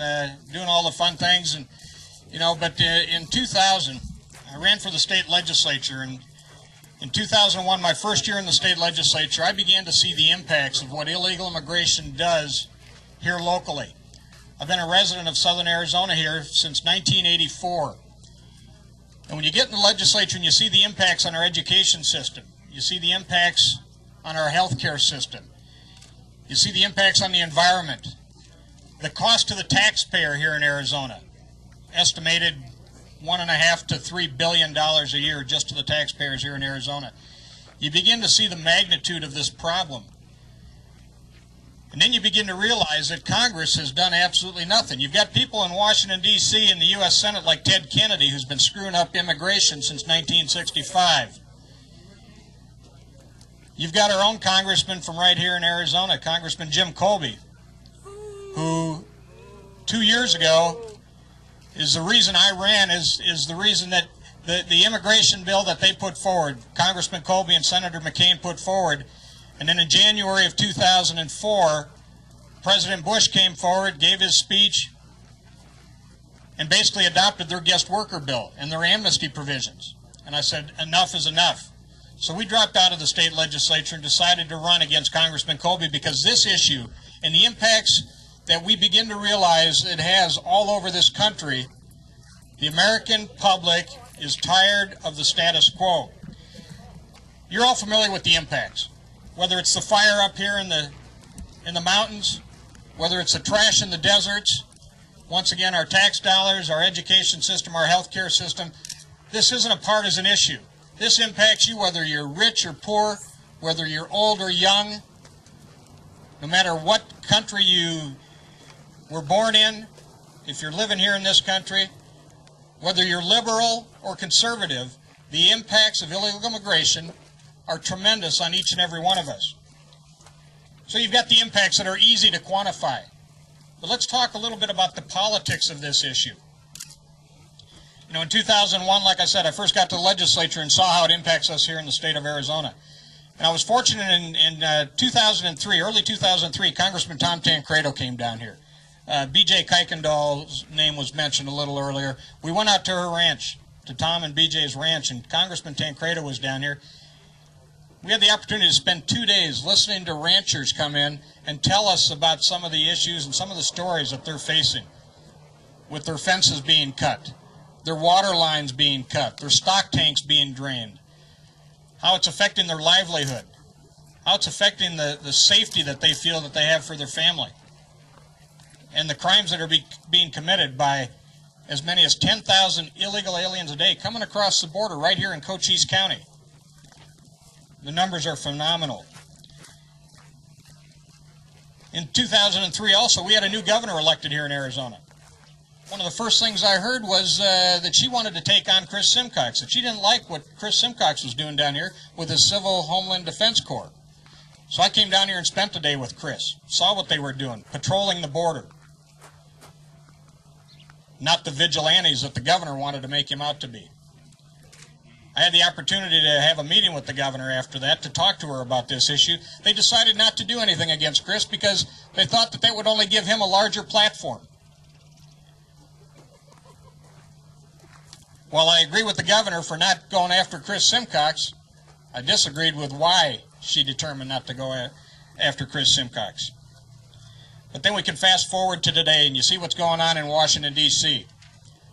doing all the fun things. And but in 2000, I ran for the state legislature, and in 2001, my first year in the state legislature, I began to see the impacts of what illegal immigration does here locally. I've been a resident of Southern Arizona here since 1984. And when you get in the legislature and you see the impacts on our education system, you see the impacts on our healthcare system, you see the impacts on the environment, the cost to the taxpayer here in Arizona, estimated $1.5 to $3 billion a year just to the taxpayers here in Arizona. You begin to see the magnitude of this problem. And then you begin to realize that Congress has done absolutely nothing. You've got people in Washington, D.C. and the U.S. Senate like Ted Kennedy, who's been screwing up immigration since 1965. You've got our own congressman from right here in Arizona, Congressman Jim Colby, who 2 years ago is the reason I ran, is the reason that the immigration bill that they put forward, Congressman Colby and Senator McCain put forward, and then in January of 2004, President Bush came forward, gave his speech, and basically adopted their guest worker bill and their amnesty provisions. And I said, enough is enough. So we dropped out of the state legislature and decided to run against Congressman Colby because this issue and the impacts that we begin to realize it has all over this country, the American public is tired of the status quo. You're all familiar with the impacts. Whether it's the fire up here in the mountains, whether it's the trash in the deserts, once again, our tax dollars, our education system, our healthcare system, this isn't a partisan issue. This impacts you whether you're rich or poor, whether you're old or young, no matter what country you were born in, if you're living here in this country, whether you're liberal or conservative, the impacts of illegal immigration are tremendous on each and every one of us. So you've got the impacts that are easy to quantify. But let's talk a little bit about the politics of this issue. In 2001, like I said, I first got to the legislature and saw how it impacts us here in the state of Arizona. And I was fortunate in 2003, early 2003, Congressman Tom Tancredo came down here. B.J. Kuykendall's name was mentioned a little earlier. We went out to her ranch, to Tom and B.J.'s ranch, and Congressman Tancredo was down here. We had the opportunity to spend 2 days listening to ranchers come in and tell us about some of the issues and some of the stories that they're facing with their fences being cut, their water lines being cut, their stock tanks being drained, how it's affecting their livelihood, how it's affecting the safety that they feel that they have for their family, and the crimes that are being committed by as many as 10,000 illegal aliens a day coming across the border right here in Cochise County. The numbers are phenomenal. In 2003 also, we had a new governor elected here in Arizona. One of the first things I heard was that she wanted to take on Chris Simcox, that she didn't like what Chris Simcox was doing down here with his Civil Homeland Defense Corps. So I came down here and spent a day with Chris, saw what they were doing, patrolling the border. Not the vigilantes that the governor wanted to make him out to be. I had the opportunity to have a meeting with the governor after that to talk to her about this issue. They decided not to do anything against Chris because they thought that would only give him a larger platform. While I agree with the governor for not going after Chris Simcox, I disagreed with why she determined not to go after Chris Simcox. But then we can fast forward to today and you see what's going on in Washington, D.C.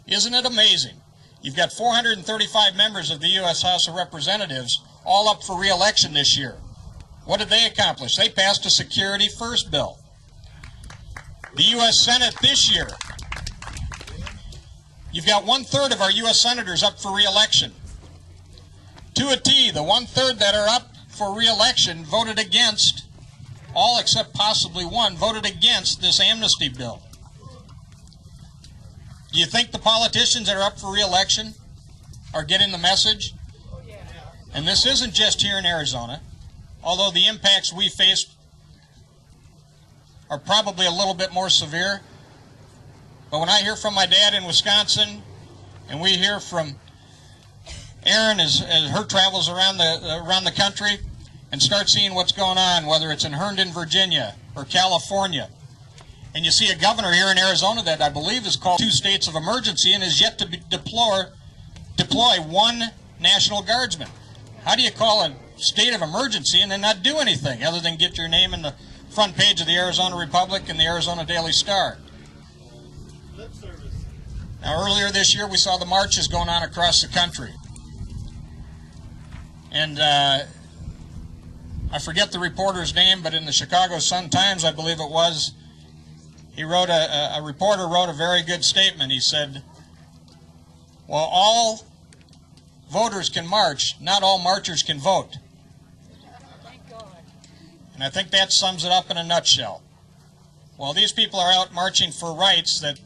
Isn't it amazing? You've got 435 members of the U.S. House of Representatives all up for re-election this year. What did they accomplish? They passed a Security First bill. The U.S. Senate this year, you've got 1/3 of our U.S. senators up for re-election. To a T, the 1/3 that are up for re-election voted against, all except possibly one, voted against this amnesty bill. Do you think the politicians that are up for re-election are getting the message? And this isn't just here in Arizona, although the impacts we face are probably a little bit more severe. But when I hear from my dad in Wisconsin, and we hear from Erin as her travels around the country, and start seeing what's going on, whether it's in Herndon, Virginia, or California. And you see a governor here in Arizona that I believe is called 2 states of emergency and is yet to deploy 1 National Guardsman. How do you call a state of emergency and then not do anything other than get your name in the front page of the Arizona Republic and the Arizona Daily Star? Now, earlier this year, we saw the marches going on across the country. And I forget the reporter's name, but in the Chicago Sun-Times, I believe it was, he wrote a reporter wrote a very good statement. He said, well, all voters can march, not all marchers can vote. And I think that sums it up in a nutshell. Well, these people are out marching for rights that,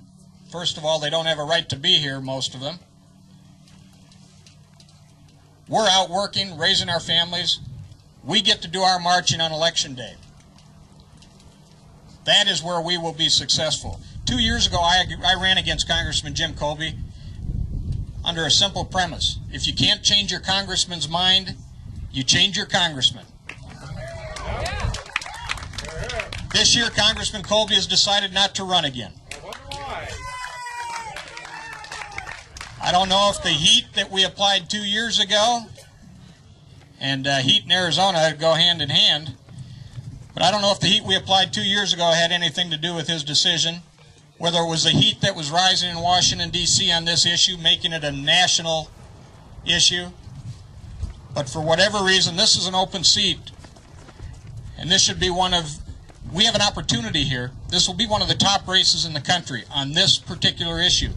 first of all, they don't have a right to be here, most of them. We're out working, raising our families. We get to do our marching on Election Day. That is where we will be successful. 2 years ago, I ran against Congressman Jim Colby under a simple premise. If you can't change your congressman's mind, you change your congressman. This year, Congressman Colby has decided not to run again. I don't know if the heat that we applied 2 years ago, and heat in Arizona go hand in hand, but I don't know if the heat we applied 2 years ago had anything to do with his decision, whether it was the heat that was rising in Washington, D.C. on this issue, making it a national issue. But for whatever reason, this is an open seat, and this should be one of, we have an opportunity here. This will be one of the top races in the country on this particular issue.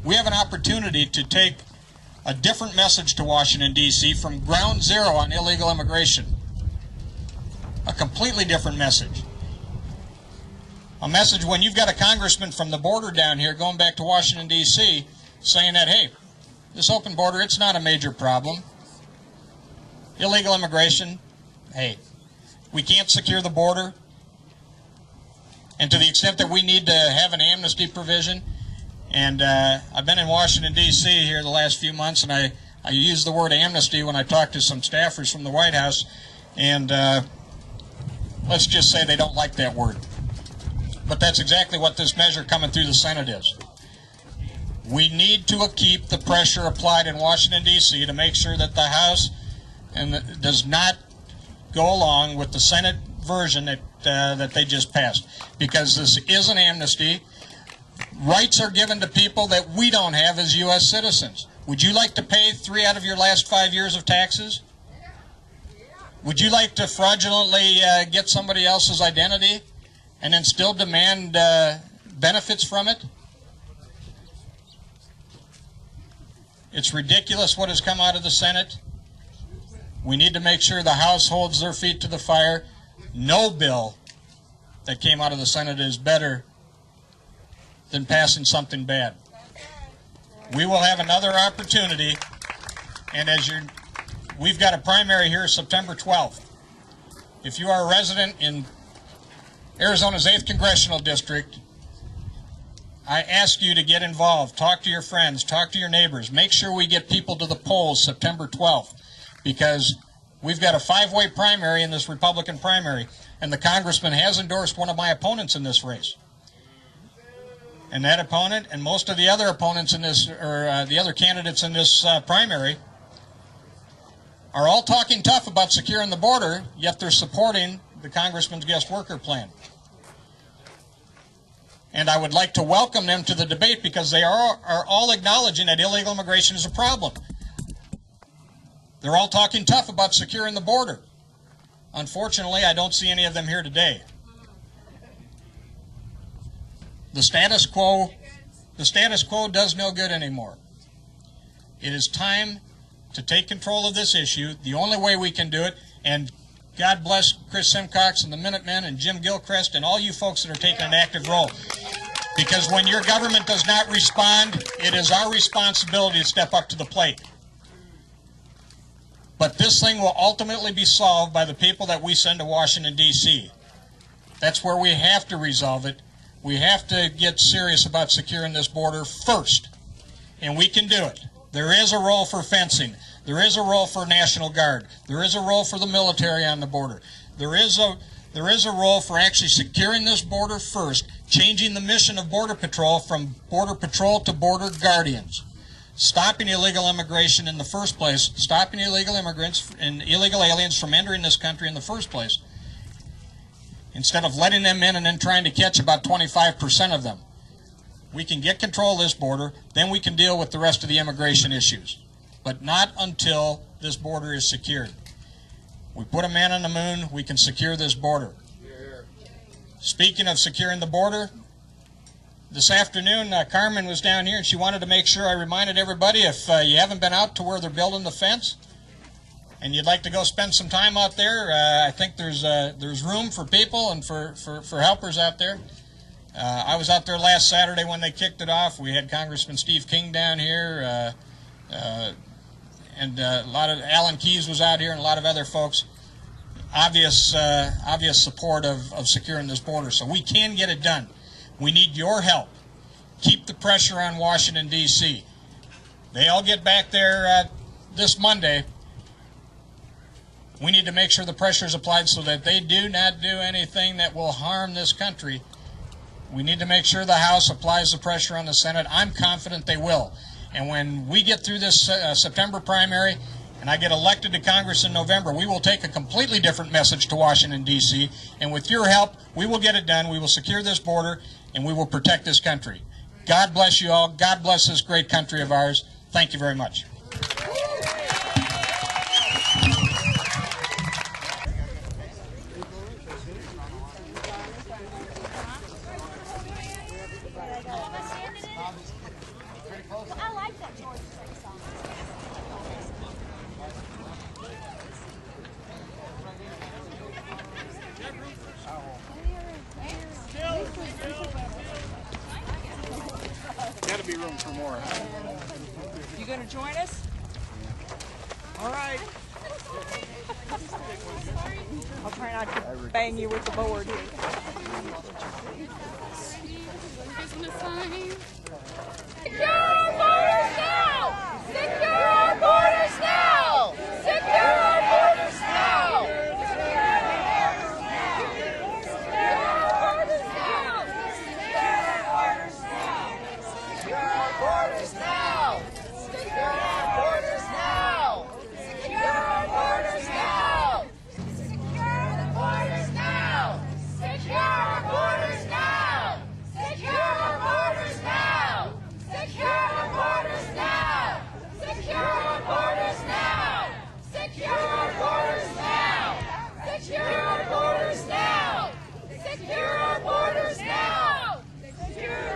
We have an opportunity to take a different message to Washington, D.C. from ground zero on illegal immigration. A completely different message. A message when you've got a congressman from the border down here going back to Washington, D.C. saying that, hey, this open border, it's not a major problem. Illegal immigration, hey, we can't secure the border. And to the extent that we need to have an amnesty provision, and I've been in Washington, D.C. here the last few months, and I use the word amnesty when I talk to some staffers from the White House, and let's just say they don't like that word. But that's exactly what this measure coming through the Senate is. We need to keep the pressure applied in Washington, D.C. to make sure that the House does not go along with the Senate version that they just passed, because this is an amnesty. Rights are given to people that we don't have as U.S. citizens. Would you like to pay 3 out of your last 5 years of taxes? Would you like to fraudulently get somebody else's identity and then still demand benefits from it? It's ridiculous what has come out of the Senate. We need to make sure the House holds their feet to the fire. No bill that came out of the Senate is better than passing something bad. We will have another opportunity, and we've got a primary here September 12th. If you are a resident in Arizona's 8th Congressional District, I ask you to get involved. Talk to your friends, talk to your neighbors. Make sure we get people to the polls September 12th, because we've got a 5-way primary in this Republican primary, and the congressman has endorsed one of my opponents in this race. And that opponent and most of the other opponents in this, or the other candidates in this primary, are all talking tough about securing the border, yet they're supporting the congressman's guest worker plan. And I would like to welcome them to the debate, because they are all acknowledging that illegal immigration is a problem. They're all talking tough about securing the border. Unfortunately, I don't see any of them here today. The status quo does no good anymore. It is time to take control of this issue. The only way we can do it, and God bless Chris Simcox and the Minutemen and Jim Gilchrist and all you folks that are taking an active role. Because when your government does not respond, it is our responsibility to step up to the plate. But this thing will ultimately be solved by the people that we send to Washington, D.C. That's where we have to resolve it. We have to get serious about securing this border first, and we can do it. There is a role for fencing. There is a role for National Guard. There is a role for the military on the border. There is a role for actually securing this border first, changing the mission of Border Patrol from Border Patrol to Border Guardians, stopping illegal immigration in the first place, stopping illegal immigrants and illegal aliens from entering this country in the first place, instead of letting them in and then trying to catch about 25% of them. We can get control of this border, then we can deal with the rest of the immigration issues. But not until this border is secured. We put a man on the moon, we can secure this border. Speaking of securing the border, this afternoon Carmen was down here and she wanted to make sure I reminded everybody, if you haven't been out to where they're building the fence and you'd like to go spend some time out there, I think there's room for people and for helpers out there. I was out there last Saturday when they kicked it off. We had Congressman Steve King down here, and a lot of Alan Keyes was out here, and a lot of other folks. Obvious support of securing this border, so we can get it done. We need your help. Keep the pressure on Washington, D.C. They all get back there this Monday. We need to make sure the pressure is applied so that they do not do anything that will harm this country. We need to make sure the House applies the pressure on the Senate. I'm confident they will. And when we get through this September primary and I get elected to Congress in November, we will take a completely different message to Washington, D.C. And with your help, we will get it done. We will secure this border, and we will protect this country. God bless you all. God bless this great country of ours. Thank you very much.
Gotta be room for more.
You gonna join us?
All right.
I'll try not to bang you with the board.
Secure our borders now! Secure our borders now! Secure our borders now! Secure our borders now! Secure our borders now! Secure our borders now! Secure our borders now! Secure our borders now! Secure the borders now! Secure our borders now! Secure our borders now! Secure our borders now! Secure our borders now! Secure our borders now! Secure our borders now! Secure our borders now! Secure